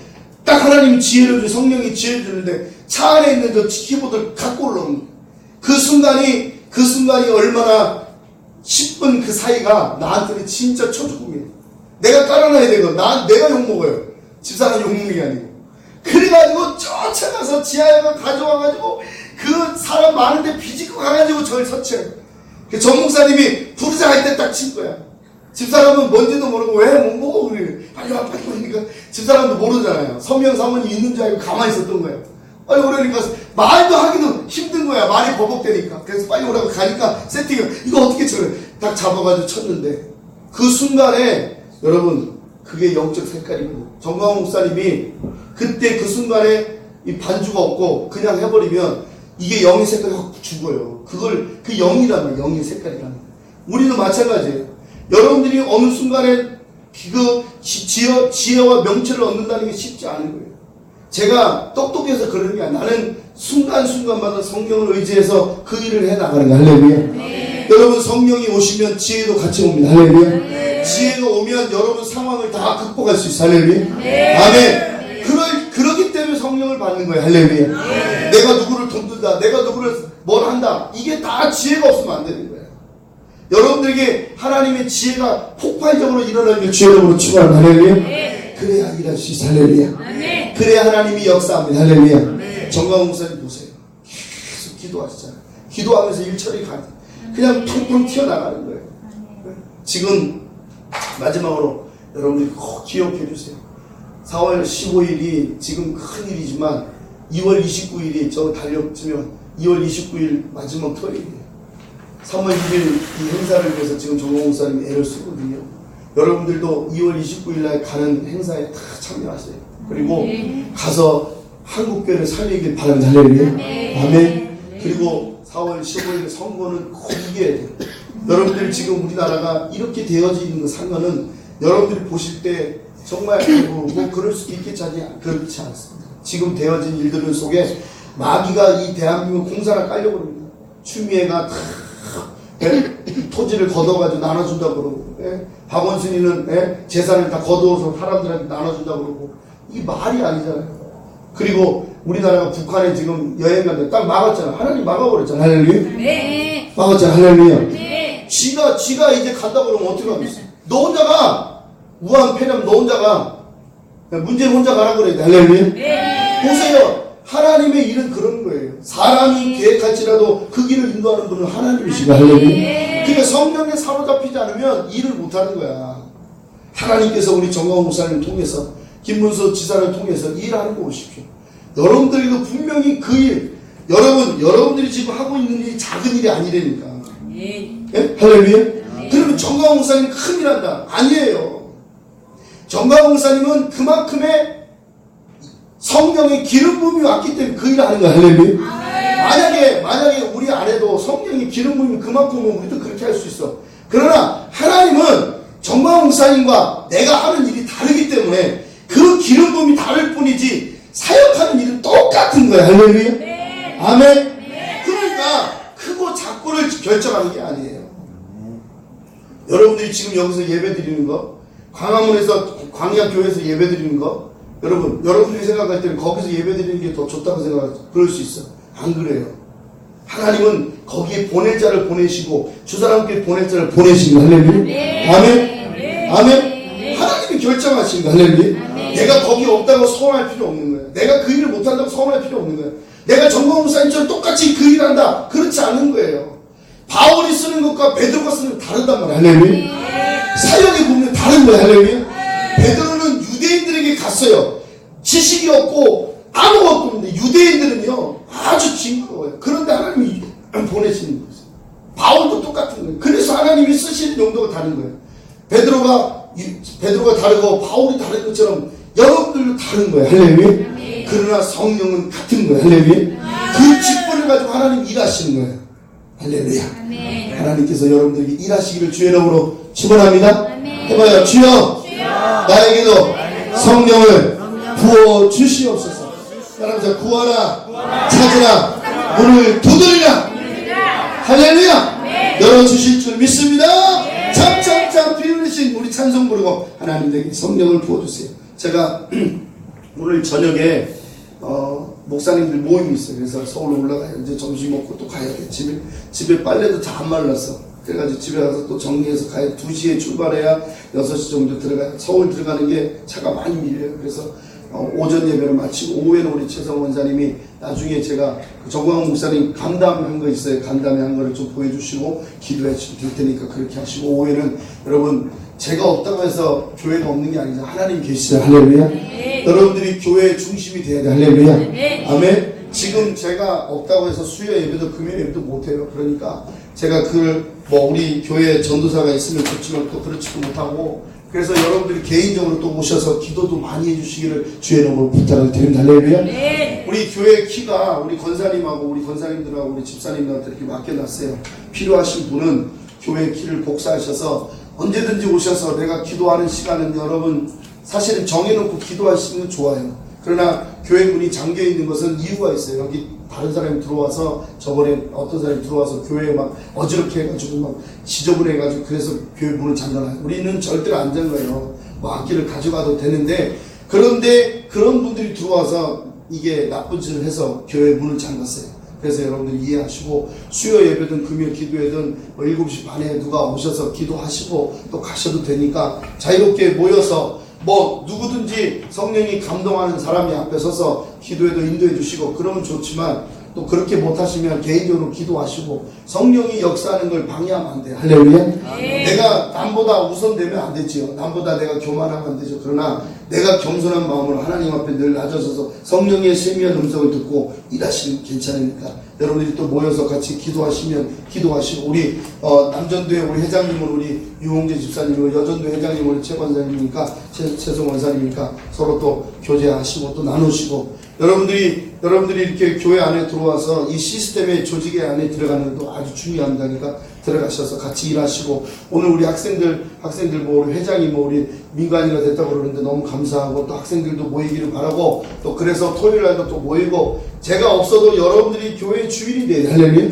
딱 하나님이 지혜를 주고 성령이 지혜를 주는데 차 안에 있는 저 키보드를 갖고 올라오는 거예요. 그 순간이 얼마나 10분 그 사이가 나한테는 진짜 초조금이에요. 내가 깔아놔야 되거든. 내가 욕먹어요. 집사람 욕먹는 게 아니고. 그래가지고 쫓아가서 지하에 가져와가지고 그 사람 많은데 비집고 가가지고 저를 설치해요. 전 목사님이 부르자 할 때 딱 친 거야. 집사람은 뭔지도 모르고 왜 못 먹어? 빨리 와 그러니까 집사람도 모르잖아요. 서명 사모님 있는 줄 알고 가만히 있었던 거예요. 빨리 오라니까 말도 하기도 힘든 거야. 말이 버벅대니까. 그래서 빨리 오라고 가니까 세팅을 이거 어떻게 쳐요? 딱 잡아가지고 쳤는데 그 순간에 여러분 그게 영적 색깔이거든요. 정광훈 목사님이 그때 그 순간에 이 반주가 없고 그냥 해버리면 이게 영의 색깔이 확 죽어요. 그 영이란 말이에요. 영의 색깔이라는 거예요. 우리는 마찬가지예요. 여러분들이 어느 순간에 그 지혜와 명철을 얻는다는 게 쉽지 않은 거예요. 제가 똑똑해서 그러는 게 아니라 나는 순간순간마다 성령을 의지해서 그 일을 해나가는 거예요. 할렐루야. 네. 여러분 성령이 오시면 지혜도 같이 옵니다. 할렐루야. 네. 지혜가 오면 여러분 상황을 다 극복할 수 있어요. 할렐루야. 네. 아멘. 그러기 때문에 성령을 받는 거예요. 할렐루야. 네. 내가 누구를 돕는다. 내가 누구를 뭘 한다. 이게 다 지혜가 없으면 안 되는 거예요. 여러분들에게 하나님의 지혜가 폭발적으로 일어나면 지혜로부터 추구하는 할렐루야. 네. 그래야 일할 수 있어. 할렐루야. 네. 그래야 하나님이 역사합니다. 할렐루야. 네. 정광훈 목사님 보세요. 계속 기도하시잖아요. 기도하면서 일처리 가는 그냥 통통 튀어나가는 거예요. 지금 마지막으로 여러분들이 꼭 기억해 주세요. 4월 15일이 지금 큰 일이지만 2월 29일이 저 달력치면 2월 29일 마지막 토요일이에요. 3월 1일 이 행사를 위해서 지금 정광훈 목사님이 애를 쓰거든요. 여러분들도 2월 29일 날 가는 행사에 다 참여하세요. 그리고 가서 한국교회를 살리길 바랍니다. 할렐루야. 아멘. 그리고 4월 15일 선거는 꼭 이겨야 돼요. 여러분들 지금 우리나라가 이렇게 되어져 있는 상관은 여러분들이 보실 때 정말 뭐 그럴 수도 있겠지 그렇지 않습니다. 지금 되어진 일들 속에 마귀가 이 대한민국 공사를 깔려고 합니다. 추미애가 다 토지를 걷어가지고 나눠준다고 그러고 박원순이는 재산을 다 거두어서 사람들한테 나눠준다고 그러고 이게 말이 아니잖아요. 그리고 우리나라가 북한에 지금 여행 갔는데 딱 막았잖아. 하나님 막아버렸잖아. 할렐루야. 네. 막았잖아. 할렐루야. 네. 지가 이제 간다고 그러면 어떻게 하겠어? 너 혼자가 우한 폐렴 너 혼자가 문제는 혼자 가라 그래야 돼. 할렐루야. 네. 보세요. 하나님의 일은 그런 거예요. 사람이 계획할지라도 그 길을 인도하는 분은 하나님이시고. 할렐루야. 네. 그러니까 성령에 사로잡히지 않으면 일을 못하는 거야. 하나님께서 우리 정광훈 목사님을 통해서 김문수 지사를 통해서 일하는 거 오십시오. 여러분들도 분명히 그 일, 여러분들이 지금 하고 있는 일이 작은 일이 아니라니까. 예? 할렐루야? 그러면 정광훈 목사님 큰일 한다. 아니에요. 정광훈 목사님은 그만큼의 성령의 기름 부음이 왔기 때문에 그 일을 하는 거야. 할렐루야? 만약에 우리 안에도 성령의 기름 부음이 그만큼은 우리도 그렇게 할 수 있어. 그러나 하나님은 정광훈 목사님과 내가 하는 일이 다르기 때문에 그 기름 부음이 다를 뿐이지 사역하는 일은 똑같은 거야. 할렐루야? 네. 아멘? 네. 그러니까 크고 작고를 결정하는 게 아니에요. 여러분들이 지금 여기서 예배 드리는 거, 광화문에서 광야교회에서 예배 드리는 거, 여러분들이 생각할 때는 거기서 예배드리는 게 더 좋다고 생각하죠. 그럴 수 있어요. 안 그래요. 하나님은 거기에 보낼 자를 보내시고 주 사람께 보낼 자를 보내시는 거예요. 할렐루야. 아멘. 아멘. 하나님이 결정하시는 거예요. 할렐루야. 내가 거기 없다고 서운할 필요 없는 거예요. 내가 그 일을 못한다고 서운할 필요 없는 거예요. 내가 정광 목사님처럼 똑같이 그 일을 한다. 그렇지 않은 거예요. 바울이 쓰는 것과 베드로가 쓰는 것 다르단 말이에요. 할렐루야. 사역의 부분은 다른 거예요. 할렐루야. 베드로는 유대인들에게 갔어요. 지식이 없고 아무것도 없는데 유대인들은요 아주 징그러워요. 그런데 하나님이 보내시는 거예요. 바울도 똑같은 거예요. 그래서 하나님이 쓰시는 용도가 다른 거예요. 베드로가 다르고 바울이 다른 것처럼 여러분들도 다른 거예요. 할렐루야. 그러나 성령은 같은 거예요. 할렐루야. 그 직분을 가지고 하나님 일하시는 거예요. 할렐루야. 하나님께서 여러분들에게 일하시기를 주의 이름으로 축원합니다. 해봐요. 주여 나에게도 성령을 부어 주시옵소서. 따라서 구하라 찾으라 문을 두드리라. 할렐루야. 열어주실 줄 믿습니다. 참참참 피 흘리신 우리 찬송 부르고 하나님에게 성령을 부어주세요. 제가 오늘 저녁에 목사님들 모임이 있어요. 그래서 서울로 올라가요. 이제 점심 먹고 또 가야 돼. 집에 빨래도 다 안 말랐어. 그래가지고 집에 가서 또 정리해서 가야 2시에 출발해야 6시 정도 들어가요. 서울 들어가는 게 차가 많이 밀려요. 그래서 오전 예배를 마치고 오후에는 우리 최성 원사님이 나중에 제가 정광훈 목사님 간담한 거 있어요. 간담한 거를 좀 보여주시고 기도해 주실 테니까 그렇게 하시고, 오후에는 여러분 제가 없다고 해서 교회가 없는 게 아니죠. 하나님 계시죠. 할렐루야. 여러분들이 교회의 중심이 돼야 돼. 할렐루야. 아멘. 지금 제가 없다고 해서 수요 예배도 금요 예배도 못해요. 그러니까 제가 우리 교회 전도사가 있으면 좋지만 또 그렇지도 못하고, 그래서 여러분들이 개인적으로 또 오셔서 기도도 많이 해주시기를 주의 이름으로 부탁을 드립니다. 할렐루야. 우리 교회 키가 우리 권사님하고 우리 권사님들하고 우리 집사님들한테 이렇게 맡겨놨어요. 필요하신 분은 교회 키를 복사하셔서 언제든지 오셔서 내가 기도하는 시간은 여러분 사실은 정해놓고 기도하시는 건 좋아요. 그러나 교회 문이 잠겨있는 것은 이유가 있어요. 여기 다른 사람이 들어와서, 저번에 어떤 사람이 들어와서 교회에 막 어지럽게 해가지고 막 지저분해가지고 그래서 교회 문을 잠가놔요. 우리는 절대로 안 잠가요. 뭐 악기를 가져가도 되는데, 그런데 그런 분들이 들어와서 이게 나쁜 짓을 해서 교회 문을 잠갔어요. 그래서 여러분들 이해하시고, 수요 예배든 금요 기도회든 7시 반에 누가 오셔서 기도하시고 또 가셔도 되니까 자유롭게 모여서 누구든지 성령이 감동하는 사람이 앞에 서서 기도에도 인도해 주시고 그러면 좋지만, 또 그렇게 못하시면 개인적으로 기도하시고 성령이 역사하는 걸 방해하면 안 돼요. 할렐루야. 내가 남보다 우선되면 안 되지요. 남보다 내가 교만하면 안 되죠. 그러나 내가 겸손한 마음으로 하나님 앞에 늘 낮아져서 성령의 세미한 음성을 듣고 일하시면 괜찮으니까 여러분들이 또 모여서 같이 기도하시면 기도하시고, 우리 남전도회 우리 회장님은 우리 유홍재 집사님이고 여전도 회장님 우리 최 권사님이니까 최성 원사님이니까 서로 또 교제하시고 또 나누시고, 여러분들이 이렇게 교회 안에 들어와서 이 시스템의 조직의 안에 들어가는 것도 아주 중요합니다. 들어가셔서 같이 일하시고, 오늘 우리 학생들 우리 회장이 우리 민간이가 됐다고 그러는데 너무 감사하고, 또 학생들도 모이기를 바라고, 또 그래서 토요일 날도 또 모이고, 제가 없어도 여러분들이 교회의 주인이 돼요. 할렐루야.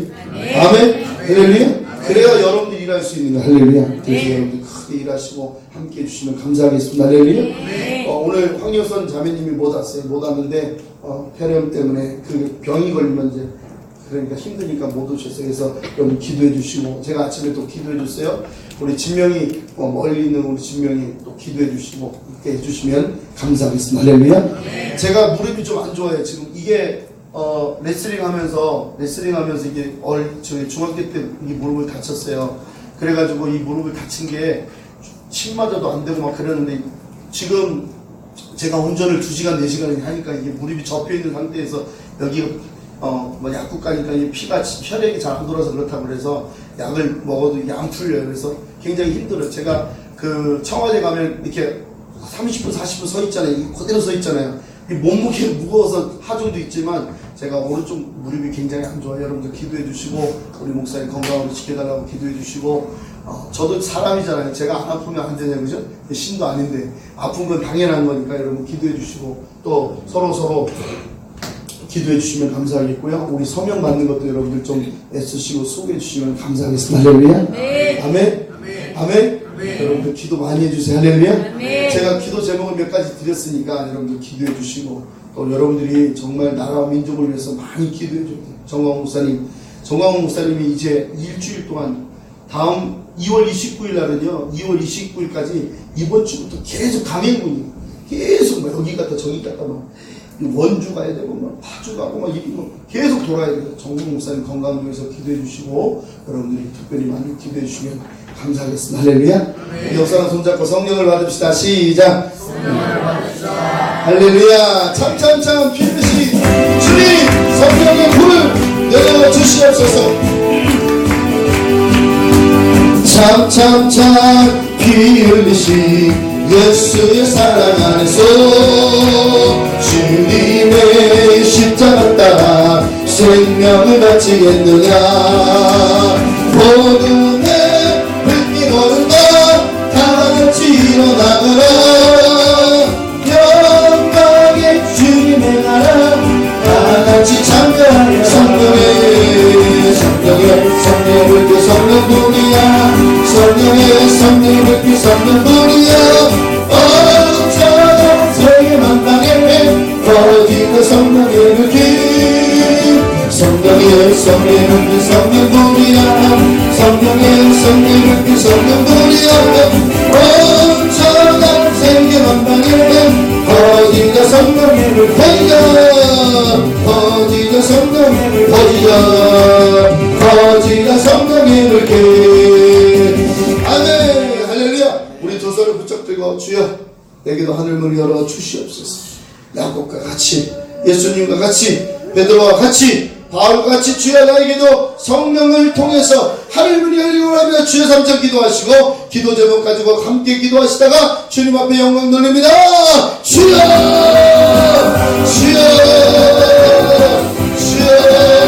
아멘. 할렐루야. 그래야 여러분들이 일할 수 있는 거예요. 할렐루야. 그래서 여러분들 크게 일하시고 함께 해주시면 감사하겠습니다. 할렐루야. 오늘 황여선 자매님이 못 왔는데 폐렴 때문에 그 병이 걸리면 이제 그러니까 힘드니까 못 오셨어요. 그래서 여러분 기도해 주시고, 제가 아침에 또 기도해 줬어요. 우리 진명이 멀리 있는 우리 진명이 또 기도해 주시고 이렇게 해주시면 감사하겠습니다. 할렐루야. 제가 무릎이 좀 안 좋아요. 지금 이게 레슬링 하면서 이게 저희 중학교 때 이 무릎을 다쳤어요. 그래가지고 이 무릎을 다친 게 침 맞아도 안 되고 막 그러는데, 지금 제가 운전을 2시간 4시간 하니까 이게 무릎이 접혀 있는 상태에서 여기 약국 가니까 이 혈액이 잘 안 돌아서 그렇다고 그래서 약을 먹어도 이게 안 풀려요. 그래서 굉장히 힘들어요. 제가 그 청와대 가면 이렇게 30분 40분 서 있잖아요. 그대로 서 있잖아요. 몸무게 무거워서 하중도 있지만 제가 오른쪽 무릎이 굉장히 안 좋아요. 여러분들 기도해 주시고, 우리 목사님 건강으로 지켜달라고 기도해 주시고, 저도 사람이잖아요. 제가 안 아프면 안 되냐, 그죠? 신도 아닌데 아픈 건 당연한 거니까 여러분 기도해 주시고, 또 서로 기도해 주시면 감사하겠고요. 우리 서명 받는 것도 여러분들 좀 애쓰시고 소개해 주시면 감사하겠습니다. 할렐루야. 아멘. 아멘. 여러분들 기도 많이 해주세요. 할렐루야. 제가 기도 제목을 몇 가지 드렸으니까 여러분들 기도해 주시고 또 여러분들이 정말 나라와 민족을 위해서 많이 기도해 주세요. 정광훈 목사님이 이제 일주일 동안 다음 2월 29일 날은요, 2월 29일까지 이번 주부터 계속 강행군이에요. 계속 막 여기 갔다 저기 갔다 막 원주 가야 되고 막 파주 가고 막 이리 뭐 계속 돌아야 돼요. 정광훈 목사님 건강을 위해서 기도해 주시고 여러분들이 특별히 많이 기도해 주시면 감사하겠습니다. 할렐루야. 역사는 손잡고 성령을 받읍시다. 시작. 할렐루야. 참참참 피듯이 주님 성령의 불을 내려 주시옵소서. 참참참 피 흘리시 예수의 사랑 안에서 주님의 십자가 따라 생명을 바치겠느냐. 어둠에 불빛 오른다 다같이 일어나거라. 영광의 주님의 나라 다같이 참여하여 성령의 불빛 성령뿐이야. 성령의 불빛 성령뿐이야. 어쩌다 세계만 방해 거기가 성령의 불빛 성령의 불빛 성령뿐이야. 성령의 불빛 성령뿐이야. 어쩌다 세계만 방해 거기가 성령의 불빛이야. 거기가 성령의 불빛이야. 거지가 성령의 불빛. 아멘. 할렐루야. 우리 두 손을 부쩍 들고 주여 내게도 하늘문을 열어 주시옵소서. 야곱과 같이 예수님과 같이 베드로와 같이 바울과 같이 주여 나에게도 성령을 통해서 하늘문이 열리고 하며 주여 3절 기도하시고 기도 제목 가지고 함께 기도하시다가 주님 앞에 영광 돌립니다. 주여 주여 주여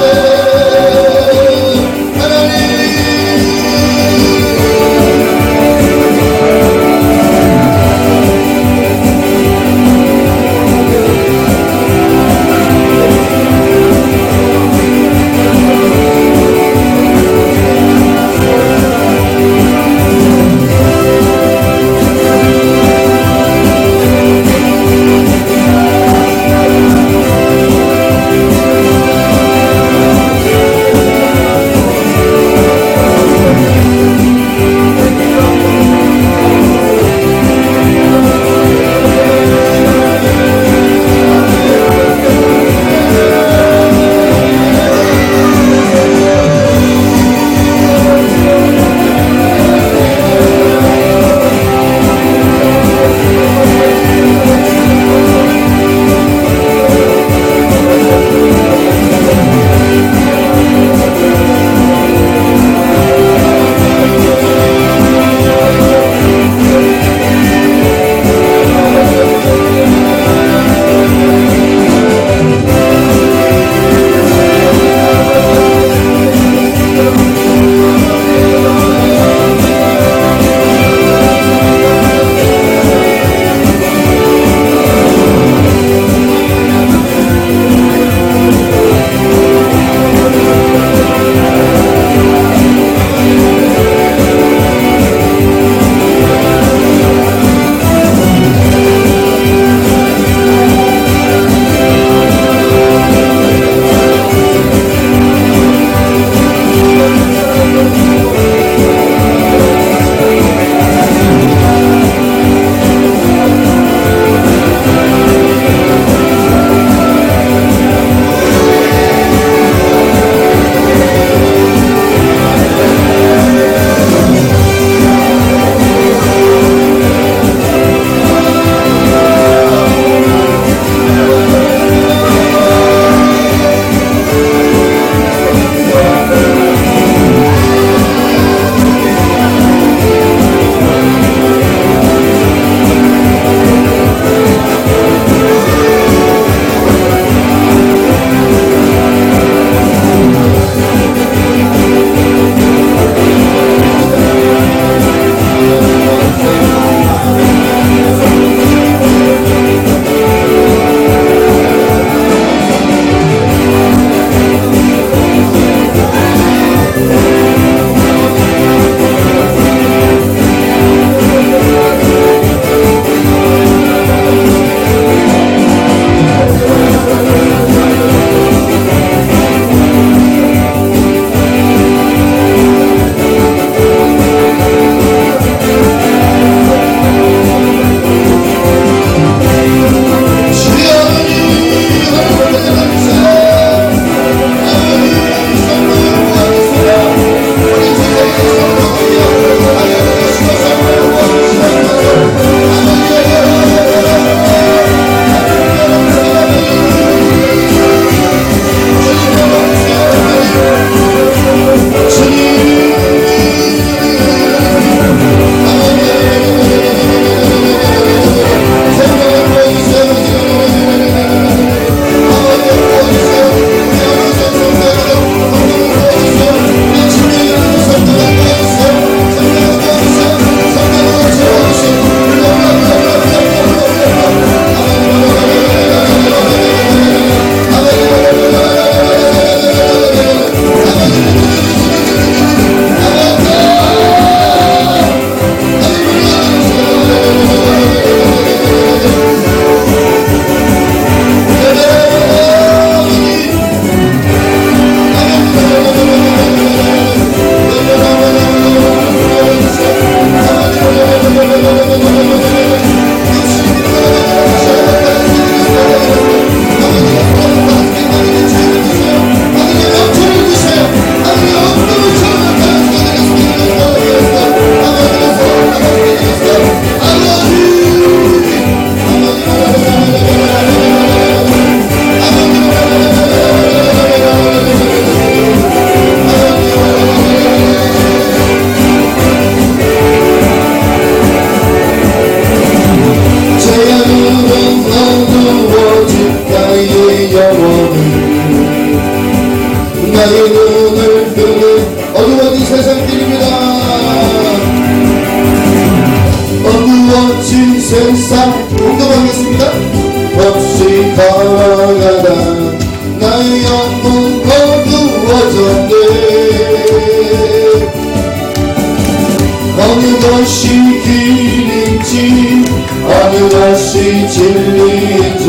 어느 것이 길인지 어느 것이 진리인지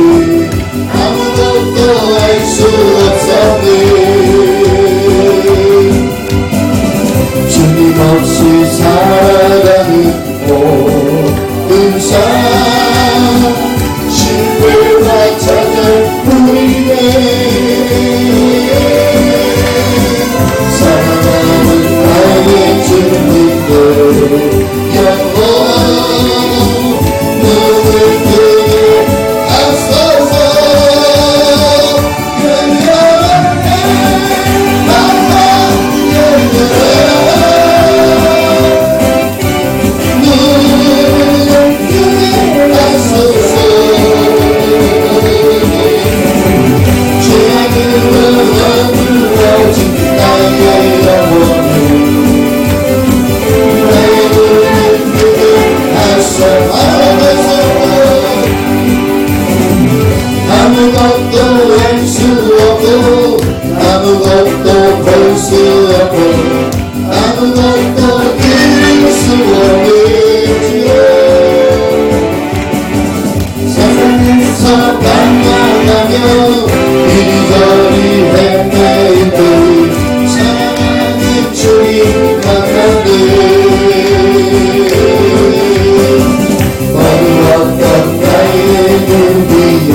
아무것도 알 수 없었네. 주님 없이 살아가는 모든 삶 실패와 찾을 뿐이네. 사랑하는 나의 주님들 영원 눈을 뜨게 하소서. 아무것도 할 수 없고 아무것도 볼 수 없고 아무것도 들을 수 없는 세상에서 방황하며 이리저리 헤매일 때 사랑하는 주님 만났네. 어느 어떤 나의 눈이야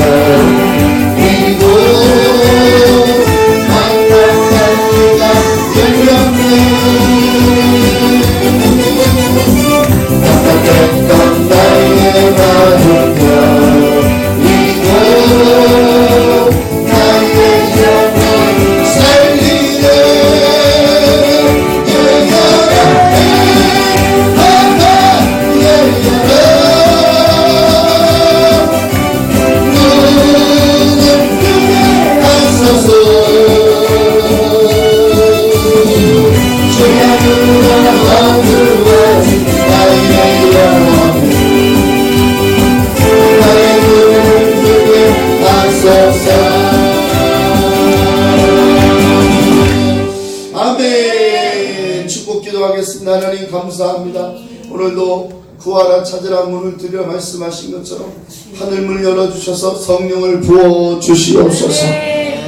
하나님 감사합니다. 오늘도 구하라 찾으라 문을 들여 말씀하신 것처럼 하늘문을 열어주셔서 성령을 부어주시옵소서.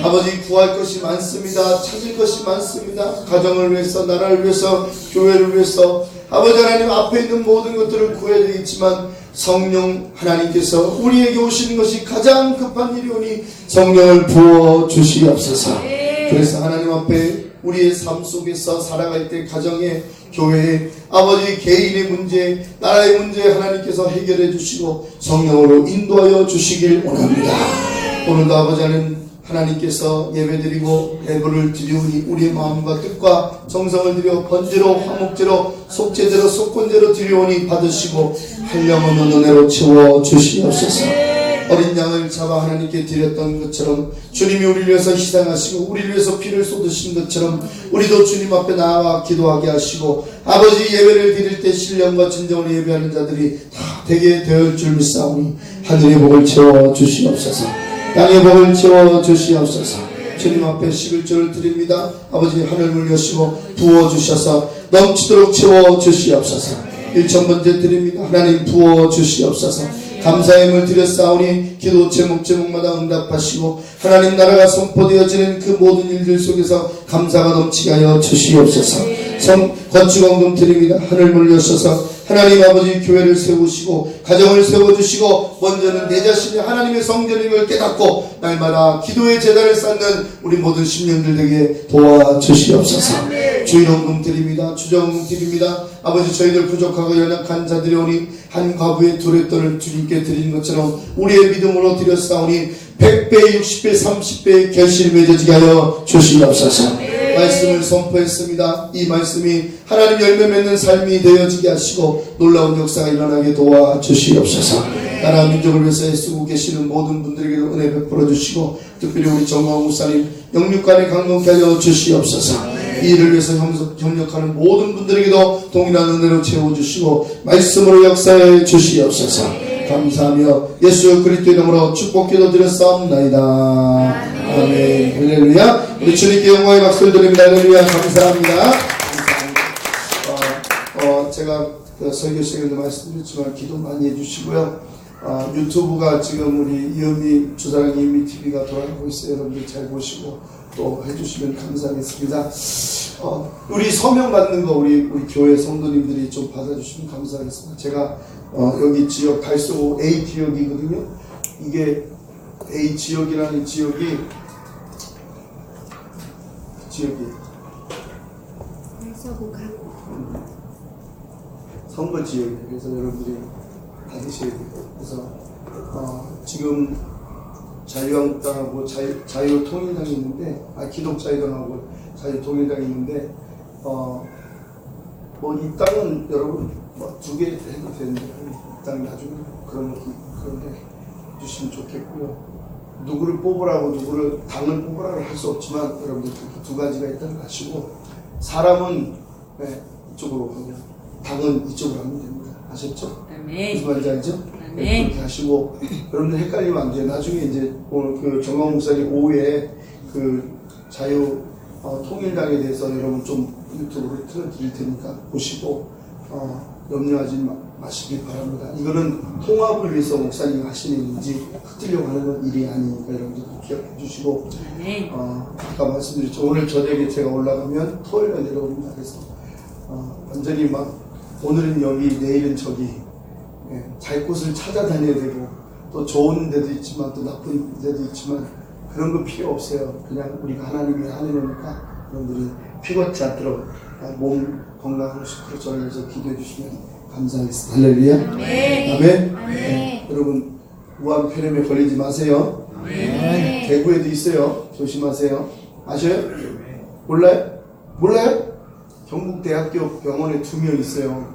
아버지 구할 것이 많습니다. 찾을 것이 많습니다. 가정을 위해서 나라를 위해서 교회를 위해서 아버지 하나님 앞에 있는 모든 것들을 구해야 되겠지만 성령 하나님께서 우리에게 오시는 것이 가장 급한 일이오니 성령을 부어주시옵소서. 그래서 하나님 앞에 우리의 삶 속에서 살아갈 때 가정에 교회에 아버지 개인의 문제 나라의 문제 하나님께서 해결해 주시고 성령으로 인도하여 주시길 원합니다. 오늘도 아버지 하나님께서 예배드리고 예배를 드리오니 우리의 마음과 뜻과 정성을 드려 번제로 화목제로 속죄제로 속건제로 드리오니 받으시고 한량없는 은혜로 채워 주시옵소서. 어린 양을 잡아 하나님께 드렸던 것처럼 주님이 우리를 위해서 희생하시고 우리를 위해서 피를 쏟으신 것처럼 우리도 주님 앞에 나와 기도하게 하시고 아버지 예배를 드릴 때 신령과 진정으로 예배하는 자들이 다 되게 되어 줄 믿사오니 하늘의 복을 채워 주시옵소서. 땅의 복을 채워 주시옵소서. 주님 앞에 11조를 드립니다. 아버지 하늘을 여시고 부어주셔서 넘치도록 채워 주시옵소서. 1,000번째 드립니다. 하나님 부어주시옵소서. 감사의 힘을 드렸사오니 기도 제목마다 응답하시고 하나님 나라가 선포되어지는 그 모든 일들 속에서 감사가 넘치게 하여 주시옵소서. 건축원금 드립니다. 하늘문을 여셔서 하나님 아버지 교회를 세우시고 가정을 세워주시고 먼저는 내 자신이 하나님의 성전임을 깨닫고 날마다 기도의 제단을 쌓는 우리 모든 심령들 되게 도와주시옵소서. 주인원금 드립니다. 주정금 드립니다. 아버지 저희들 부족하고 연약한 자들이 오니 한 과부의 두레돈을 주님께 드리는 것처럼 우리의 믿음으로 드렸사오니 100배 60배 30배의 결실이 맺어지게 하여 주시옵소서. 말씀을 선포했습니다. 이 말씀이 하나님 열매 맺는 삶이 되어지게 하시고 놀라운 역사가 일어나게 도와주시옵소서. 나라 민족을 위해서 애쓰고 계시는 모든 분들에게도 은혜 베풀어 주시고 특별히 우리 정광 목사님 영육간에 강건케 하여 주시옵소서. 이 일을 위해서 협력하는 모든 분들에게도 동일한 은혜로 채워주시고 말씀으로 역사해 주시옵소서. 감사하며 예수 그리스도의 이름으로 축복기도 드렸사옵나이다. 아멘. 할렐루야. 우리 주님께 영광의 박수를 드립니다. 할렐루야. 감사합니다. 제가 그 설교 시간에도 말씀드렸지만 기도 많이 해주시고요. 유튜브가 지금 우리 이은미 주사랑 이은미 TV가 돌아가고 있어요. 여러분들 잘 보시고 또 해주시면 감사하겠습니다. 우리 서명 받는 거 우리 교회 성도님들이 좀 받아주시면 감사하겠습니다. 제가 여기 지역 달서 A 지역이거든요. 이게 A 지역이라는 지역이 선거 지역이에요. 그래서 여러분들이 받으셔야 돼요. 그래서 지금 자유한국당하고 자유통일당이 있는데, 기독자유당하고 자유통일당이 있는데, 뭐 이 땅은 여러분 두 개 해도 되는데, 이 땅 나중에 그런데 해주시면 좋겠고요. 누구를 뽑으라고 당을 뽑으라고 할 수 없지만 여러분들 두 가지가 있다는 거 아시고, 사람은 이쪽으로 가고 당은 이쪽으로 하면 됩니다. 아셨죠? 무슨 말인지 알죠? 그렇게 하시고, 여러분들 헷갈리면 안 돼요. 나중에 이제 오늘 그 정광 목사님 오후에 그 자유 통일당에 대해서 여러분 좀 유튜브를 틀어드릴 테니까 보시고 염려하지 마시길 바랍니다. 이거는 통합을 위해서 목사님이 하시는 일이지 흩으려고 하는 일이 아니니까 여러분들 기억해 주시고, 아까 말씀드렸죠. 오늘 저녁에 제가 올라가면 토요일에 내려옵니다. 그래서 완전히 막 오늘은 여기 내일은 저기 잘 곳을 찾아다녀야 되고, 또 좋은 데도 있지만 또 나쁜 데도 있지만 그런 거 필요 없어요. 그냥 우리가 하나님이 하는 거니까 여러분들이 피곤치 않도록 몸 건강하고 싶도록 저를 위해서 기도해 주시면 감사하겠습니다. 할렐루야. 아멘. 네. 여러분 우한 폐렴에 걸리지 마세요. 대구에도 있어요. 조심하세요. 아셔요? 몰라요? 경북대학교 병원에 2명 있어요.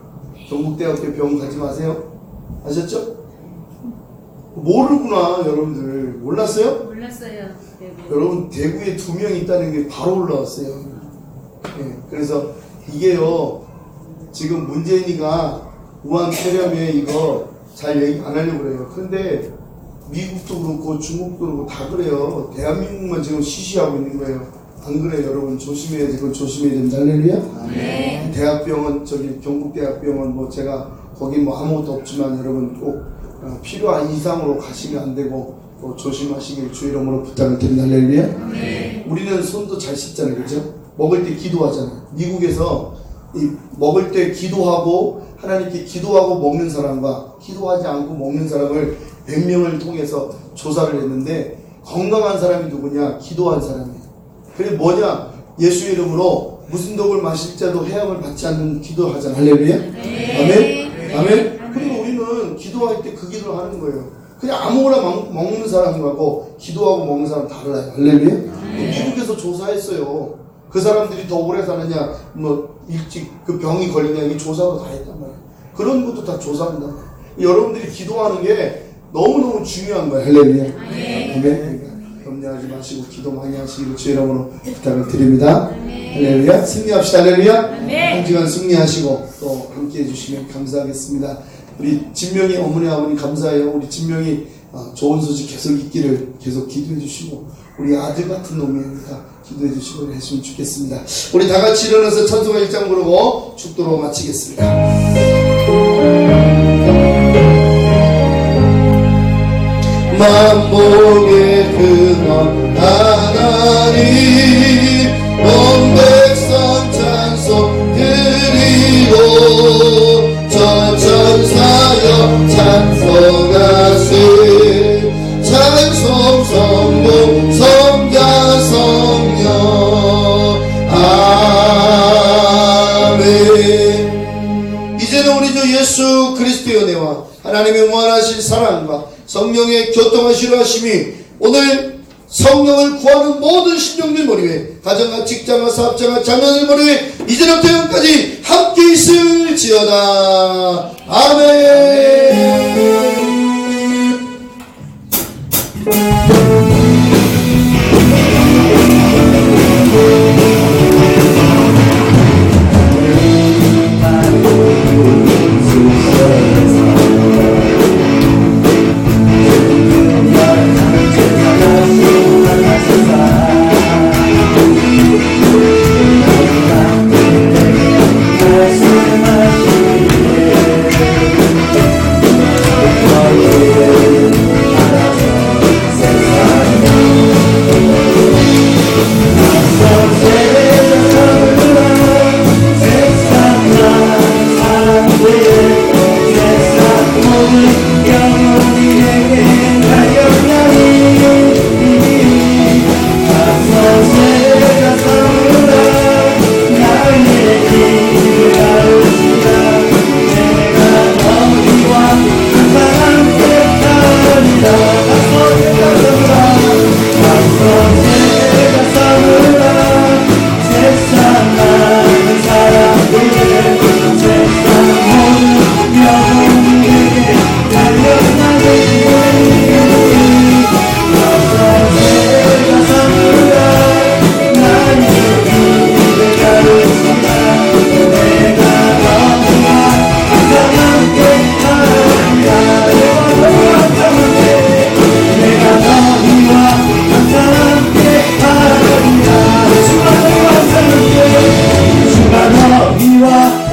경북대학교 병원 가지 마세요. 아셨죠? 모르구나. 여러분들 몰랐어요? 몰랐어요. 여러분 대구에 2명 있다는 게 바로 올라왔어요. 그래서 이게요, 지금 문재인이가 우한 폐렴에 이거 잘 얘기 안 하려고 그래요. 근데 미국도 그렇고 중국도 그렇고 다 그래요. 대한민국만 지금 시시하고 있는 거예요. 안 그래요? 여러분 조심해야 되고 조심해야 됩니다. 할렐루야. 네. 대학병원, 저기 경북대학병원 뭐 제가 거기 뭐 아무것도 없지만 여러분 꼭 필요한 이상으로 가시면 안 되고 또 조심하시길 주 이름으로 부탁을 드립니다. 할렐루야. 네. 우리는 손도 잘 씻잖아요. 그렇죠? 먹을 때 기도하잖아요. 미국에서 먹을 때 기도하고 하나님께 기도하고 먹는 사람과 기도하지 않고 먹는 사람을 100명을 통해서 조사를 했는데, 건강한 사람이 누구냐? 기도한 사람이에요. 그게 뭐냐? 예수 이름으로 무슨 독을 마실 자도 해함을 받지 않는 기도하잖아요. 할렐루야. 아멘. 아멘. 그리고 우리는 기도할 때 그 기도를 하는 거예요. 그냥 아무거나 먹는 사람하고 기도하고 먹는 사람 달라요. 할렐루야. 미국에서 조사했어요. 그 사람들이 더 오래 사느냐, 뭐 일찍 그 병이 걸리냐, 이 조사도 다 했단 말이에요. 그런 것도 다 조사한단 말이에요. 여러분들이 기도하는 게 너무너무 중요한 거예요. 할렐루야. 아멘. 염려하지 마시고 기도 많이 하시기를 주의 이름으로 부탁을 드립니다. 할렐루야. 승리합시다. 할렐루야. 한 주간 승리하시고 또 함께 해주시면 감사하겠습니다. 우리 진명이 어머니 아버님 감사해요. 우리 진명이 좋은 소식 계속 있기를 계속 기도해 주시고, 우리 아들 같은 놈이니까 기도해 주시고 했으면 좋겠습니다. 우리 다 같이 일어나서 찬송가 1장 부르고 축도로 마치겠습니다. 만복의 근원 하나님, 온 백성 찬송 드리고 저 천사여 찬송하세. 찬송 성부 성자 성령 아멘. 이제는 우리 주 예수 그리스도의 은혜와 하나님의 무한하신 사랑과 성령의 교통하시려 하심이 오늘 성령을 구하는 모든 신령들 머리 위에, 가정과 직장과 사업장과 자녀들 머리 위에 이제부터 영까지 함께 있을지어다. 아멘. 말씀하시니 이와